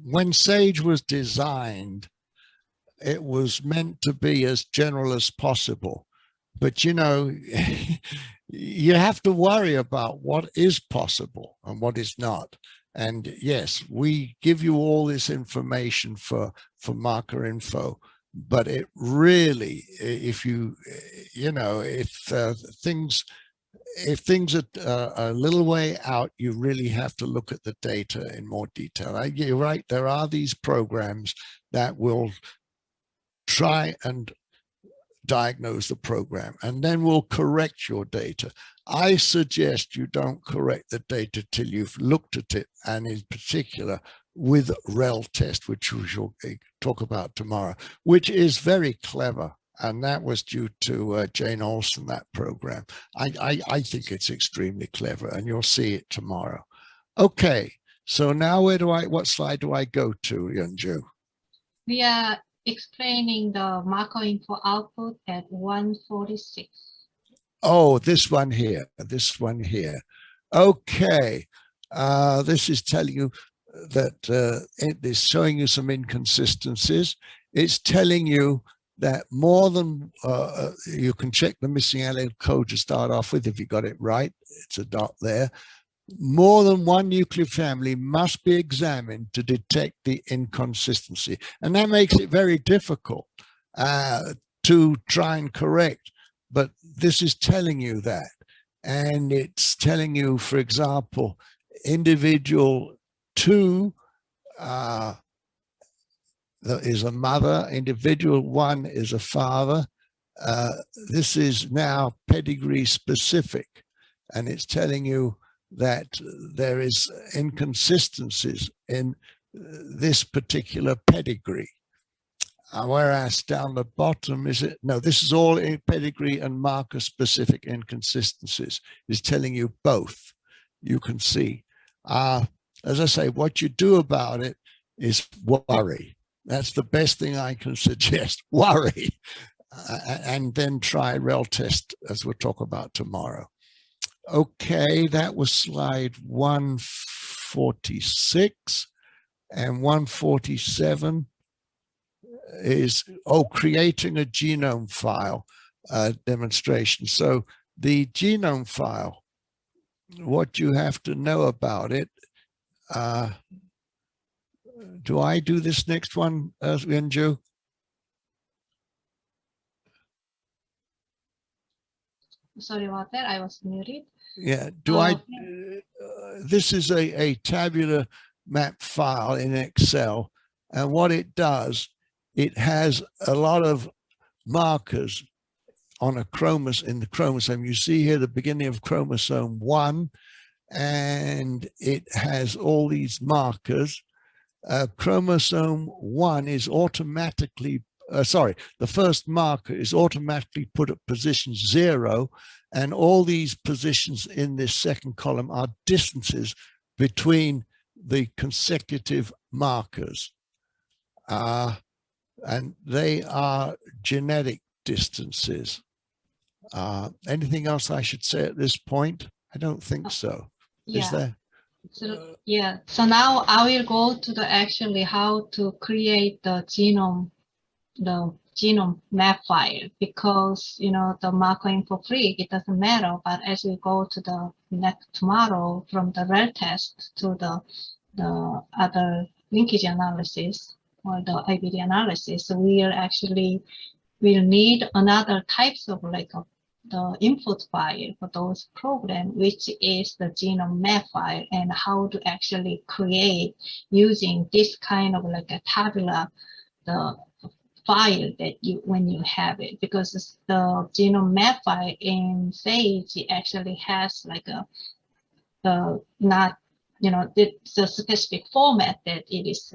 When S.A.G.E was designed, it was meant to be as general as possible. But, you know, you have to worry about what is possible and what is not. And yes, we give you all this information for MARKERINFO, but it really, if you, you know, if things are a little way out, you really have to look at the data in more detail. You're right, there are these programs that will try and diagnose the program and then we'll correct your data. I suggest you don't correct the data till you've looked at it, and in particular with REL test, which we shall talk about tomorrow, which is very clever. And that was due to Jane Olson, that program. I think it's extremely clever, and you'll see it tomorrow. Okay, so now what slide do I go to, Yunju? We are explaining the MARKERINFO output at 146. Oh, this one here, this one here. Okay, this is telling you that it is showing you some inconsistencies. It's telling you that more than, you can check the missing allele code to start off with if you got it right. It's a dot there. More than one nuclear family must be examined to detect the inconsistency. And that makes it very difficult to try and correct. But this is telling you that. And it's telling you, for example, individual 2 is a mother, individual 1 is a father. This is now pedigree specific. And it's telling you that there is inconsistencies in this particular pedigree. Whereas down the bottom, this is all in pedigree and marker specific inconsistencies. It's telling you both. You can see. As I say, what you do about it is worry. That's the best thing I can suggest, worry. And then try REL test, as we'll talk about tomorrow. Okay, that was slide 146, and 147 is, creating a genome file demonstration. So the genome file, what you have to know about it, do I do this next one, Yunju? Sorry about that, I was muted. Yeah, this is a tabular map file in Excel, and what it does, it has a lot of markers on a chromosome, in the chromosome. You see here the beginning of chromosome 1, and it has all these markers. Chromosome 1 is automatically, the first marker is automatically put at position 0, and all these positions in this second column are distances between the consecutive markers. And they are genetic distances. Anything else I should say at this point? I don't think so. Yeah. Is there? So, yeah, so now I will go to the actually how to create the genome map file, because the MARKERINFO FREQ, it doesn't matter. But as we go to the next tomorrow, from the REL test to the other linkage analysis or the IBD analysis, we'll need another types of the input file for those programs, which is the genome map file, and how to actually create using this kind of a tabular file that when you have it, because the genome map file in S.A.G.E actually has it's a specific format that it is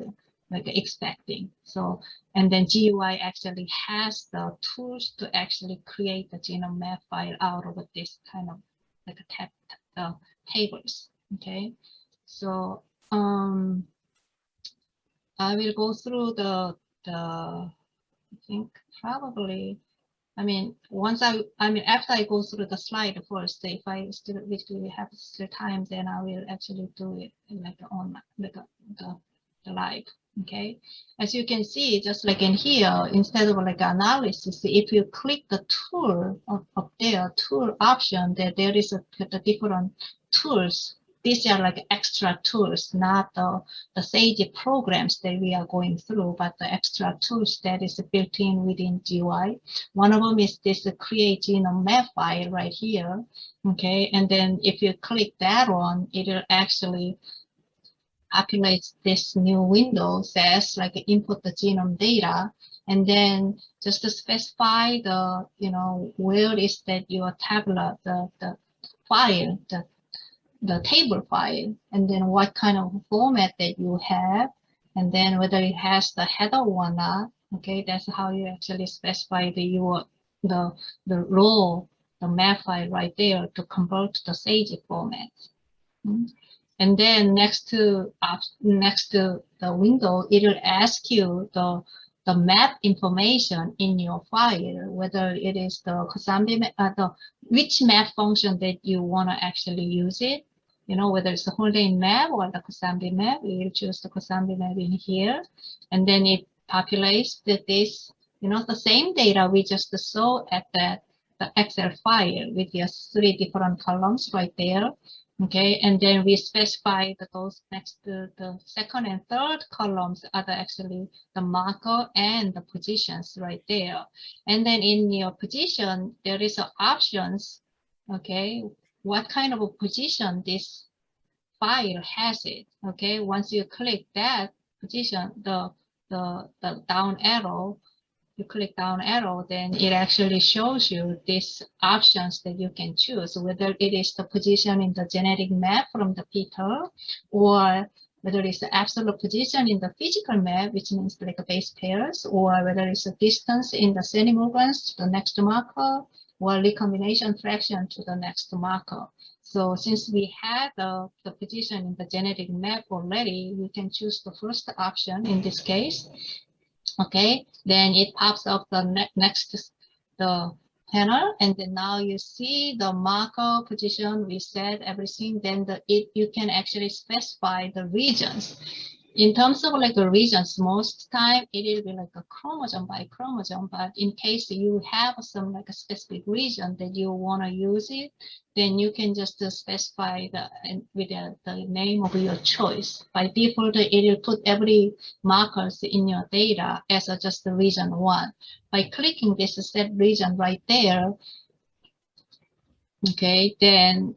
expecting. So, and then GUI actually has the tools to actually create the genome map file out of this kind of tables. Okay, so I will go through the I think probably, after I go through the slide first, if I still have still time, then I will actually do it on the live. Okay, as you can see, just like in here, instead of like analysis, if you click the tool up there, tool option, there is the different tools. These are like extra tools, not the S.A.G.E programs that we are going through, but the extra tools that is built in within GUI. One of them is this create genome map file right here. Okay, and then if you click that one, it will actually populates this new window, says like input the genome data, and then just to specify the, where is that your tabular, the file, the table file, and then what kind of format that you have, and then whether it has the header or not. Okay, that's how you actually specify the raw, the map file right there to convert to the S.A.G.E format. And then next to the window, it will ask you the map information in your file, whether it is the Kosambi, which map function that you want to actually use it. Whether it's the whole name map or the Kosambi map, you will choose the Kosambi map in here, and then it populates this, the same data we just saw at the Excel file with your 3 different columns right there. Okay, and then we specify that those next to the second and third columns are actually the marker and the positions right there. And then in your position, there is options, okay, what kind of a position this file has it. Okay, once you click that position, the down arrow, you click down arrow, then it actually shows you these options that you can choose, whether it is the position in the genetic map from the Peter, or whether it's the absolute position in the physical map, which means like a base pairs, or whether it's a distance in the centimorgans to the next marker, or recombination fraction to the next marker. So since we have the position in the genetic map already, we can choose the first option in this case. Okay, then it pops up the next the panel, and then now you see the marker position. We set everything. Then you can actually specify the regions. In terms of like the regions, most time it will be like a chromosome by chromosome. But in case you have some like a specific region that you want to use it, then you can just specify with the name of your choice. By default, it will put every markers in your data as just the region 1. By clicking this set region right there, okay, then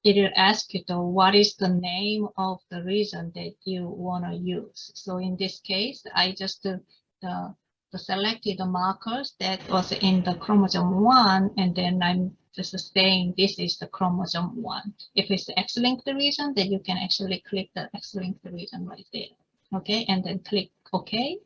it will ask you to what is the name of the region that you want to use. So in this case, I just selected the markers that was in the chromosome 1, and then I'm just saying this is the chromosome 1. If it's the X-linked region, then you can actually click the X-linked region right there. Okay, and then click OK.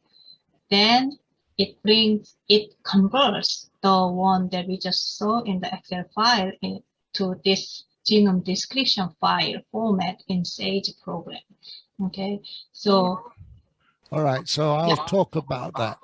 Then it converts the one that we just saw in the Excel file into this genome description file format in S.A.G.E program. Okay, so. All right, so I'll talk about that.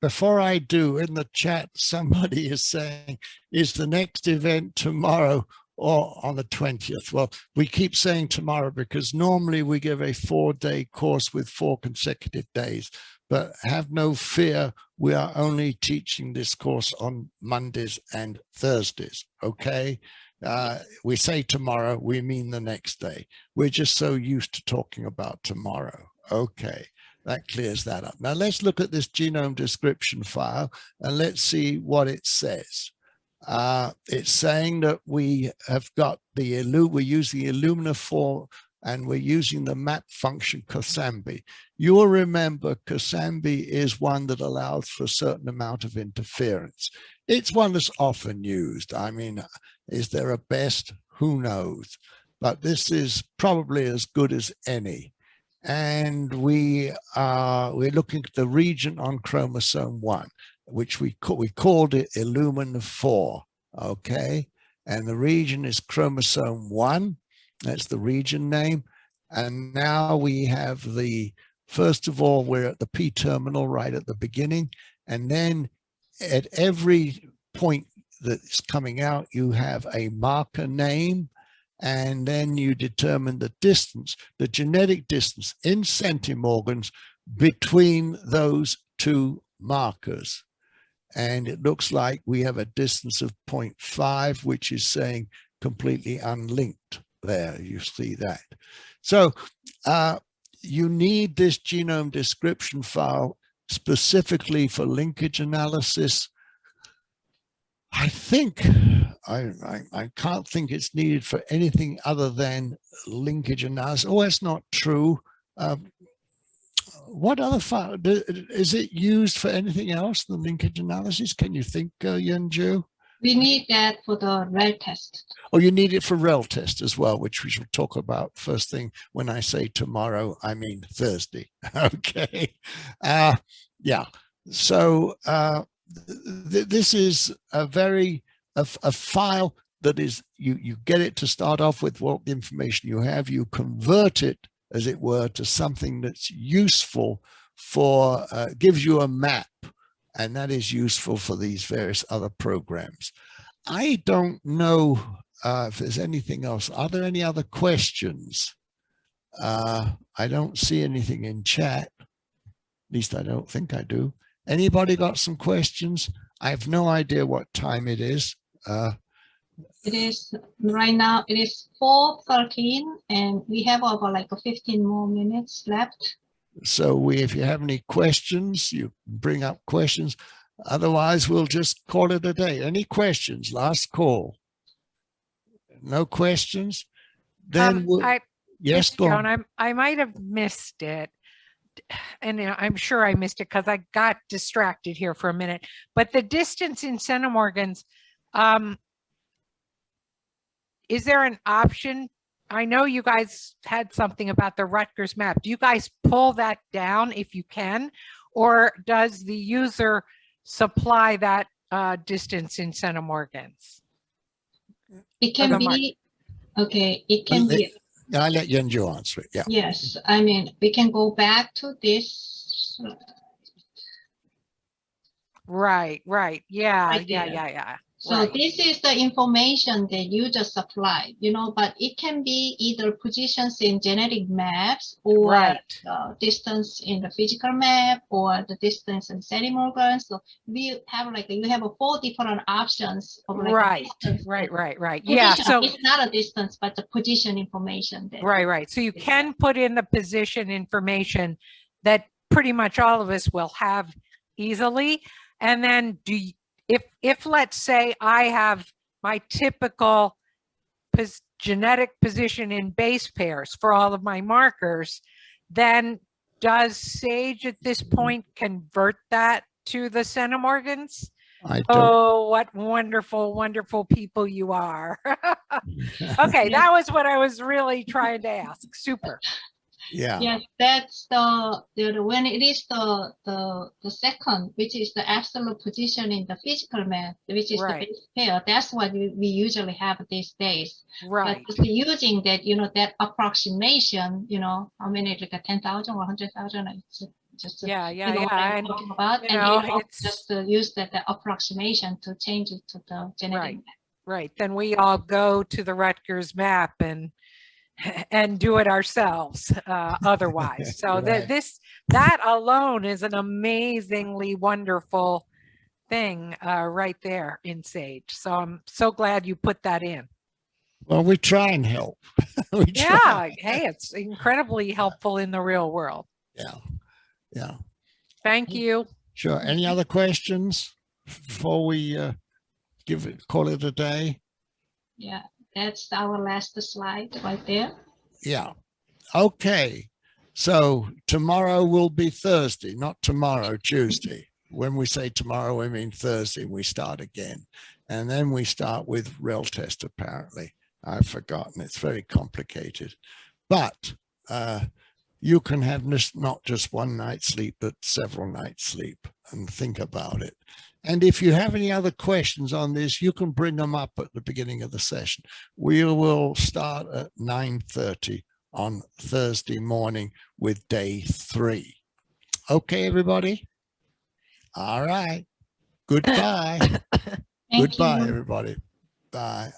Before I do, in the chat, somebody is saying, is the next event tomorrow or on the 20th? Well, we keep saying tomorrow because normally we give a 4-day course with 4 consecutive days, but have no fear, we are only teaching this course on Mondays and Thursdays, okay? We say tomorrow, we mean the next day. We're just so used to talking about tomorrow. Okay, that clears that up. Now let's look at this genome description file and let's see what it says. It's saying that we have got we're using Illumina 4 and we're using the map function Kosambi. You will remember Kosambi is one that allows for a certain amount of interference. It's one that's often used. I mean, is there a best? Who knows? But this is probably as good as any. And we're looking at the region on chromosome 1, which we called it Illumina 4, okay? And the region is chromosome 1. That's the region name. And now we have first of all, we're at the P terminal right at the beginning. And then at every point that's coming out, you have a marker name and then you determine the distance, the genetic distance in centimorgans between those two markers. And it looks like we have a distance of 0.5, which is saying completely unlinked there. You see that. So you need this genome description file specifically for linkage analysis. I think, I can't think it's needed for anything other than linkage analysis. Oh, that's not true. What other file, is it used for anything else than linkage analysis? Can you think, Yunju? We need that for the rel test. Oh, you need it for rel test as well, which we shall talk about first thing. When I say tomorrow, I mean Thursday. Okay. Yeah. So this is a file that is, you get it to start off with what information you have, you convert it, as it were, to something that's useful for, gives you a map, and that is useful for these various other programs. I don't know if there's anything else. Are there any other questions? I don't see anything in chat. At least I don't think I do. Anybody got some questions? I have no idea what time it is. It is right now, it is 4:13, and we have about like 15 more minutes left. So if you have any questions, you bring up questions. Otherwise, we'll just call it a day. Any questions? Last call. No questions? Then yes, go on. I might have missed it. And I'm sure I missed it because I got distracted here for a minute. But the distance in centimorgans, is there an option? I know you guys had something about the Rutgers map. Do you guys pull that down if you can, or does the user supply that distance in centimorgans? It can be, okay, it can be. I'll let Yunju answer it, yeah. Yes, I mean, we can go back to this. Right, yeah, Right yeah. So right. This is the information that you just supplied, but it can be either positions in genetic maps, or right. Distance in the physical map, or the distance in centimorgans. So we have you have 4 different options of right. Yeah, so it's not a distance, but the position information. Right. So you can put in the position information that pretty much all of us will have easily. And then if let's say I have my typical genetic position in base pairs for all of my markers, then does S.A.G.E at this point convert that to the centimorgans? Oh, what wonderful, wonderful people you are. Okay, that was what I was really trying to ask. Super. Yeah. Yes, that's the when it is the second, which is the absolute position in the physical map, which is the base pair. That's what we usually have these days. Right. But using that, that approximation, how many, like 10,000 or 100,000, just yeah. What I'm talking about, it's just use that the approximation to change it to the genetic map. Right. Then we all go to the Rutgers map and do it ourselves otherwise. So that alone is an amazingly wonderful thing right there in S.A.G.E. So I'm so glad you put that in. Well, we try and help. Hey, it's incredibly helpful in the real world. Yeah. Thank you. Sure. Any other questions before we call it a day? Yeah. That's our last slide right there. Yeah. Okay. So tomorrow will be Thursday, not tomorrow, Tuesday. When we say tomorrow, we mean Thursday. We start again. And then we start with rel test, apparently. I've forgotten. It's very complicated. But you can have not just one night's sleep, but several nights' sleep and think about it. And if you have any other questions on this, you can bring them up at the beginning of the session. We will start at 9:30 on Thursday morning with day 3. Okay, everybody? All right. Goodbye. Goodbye, everybody. Bye.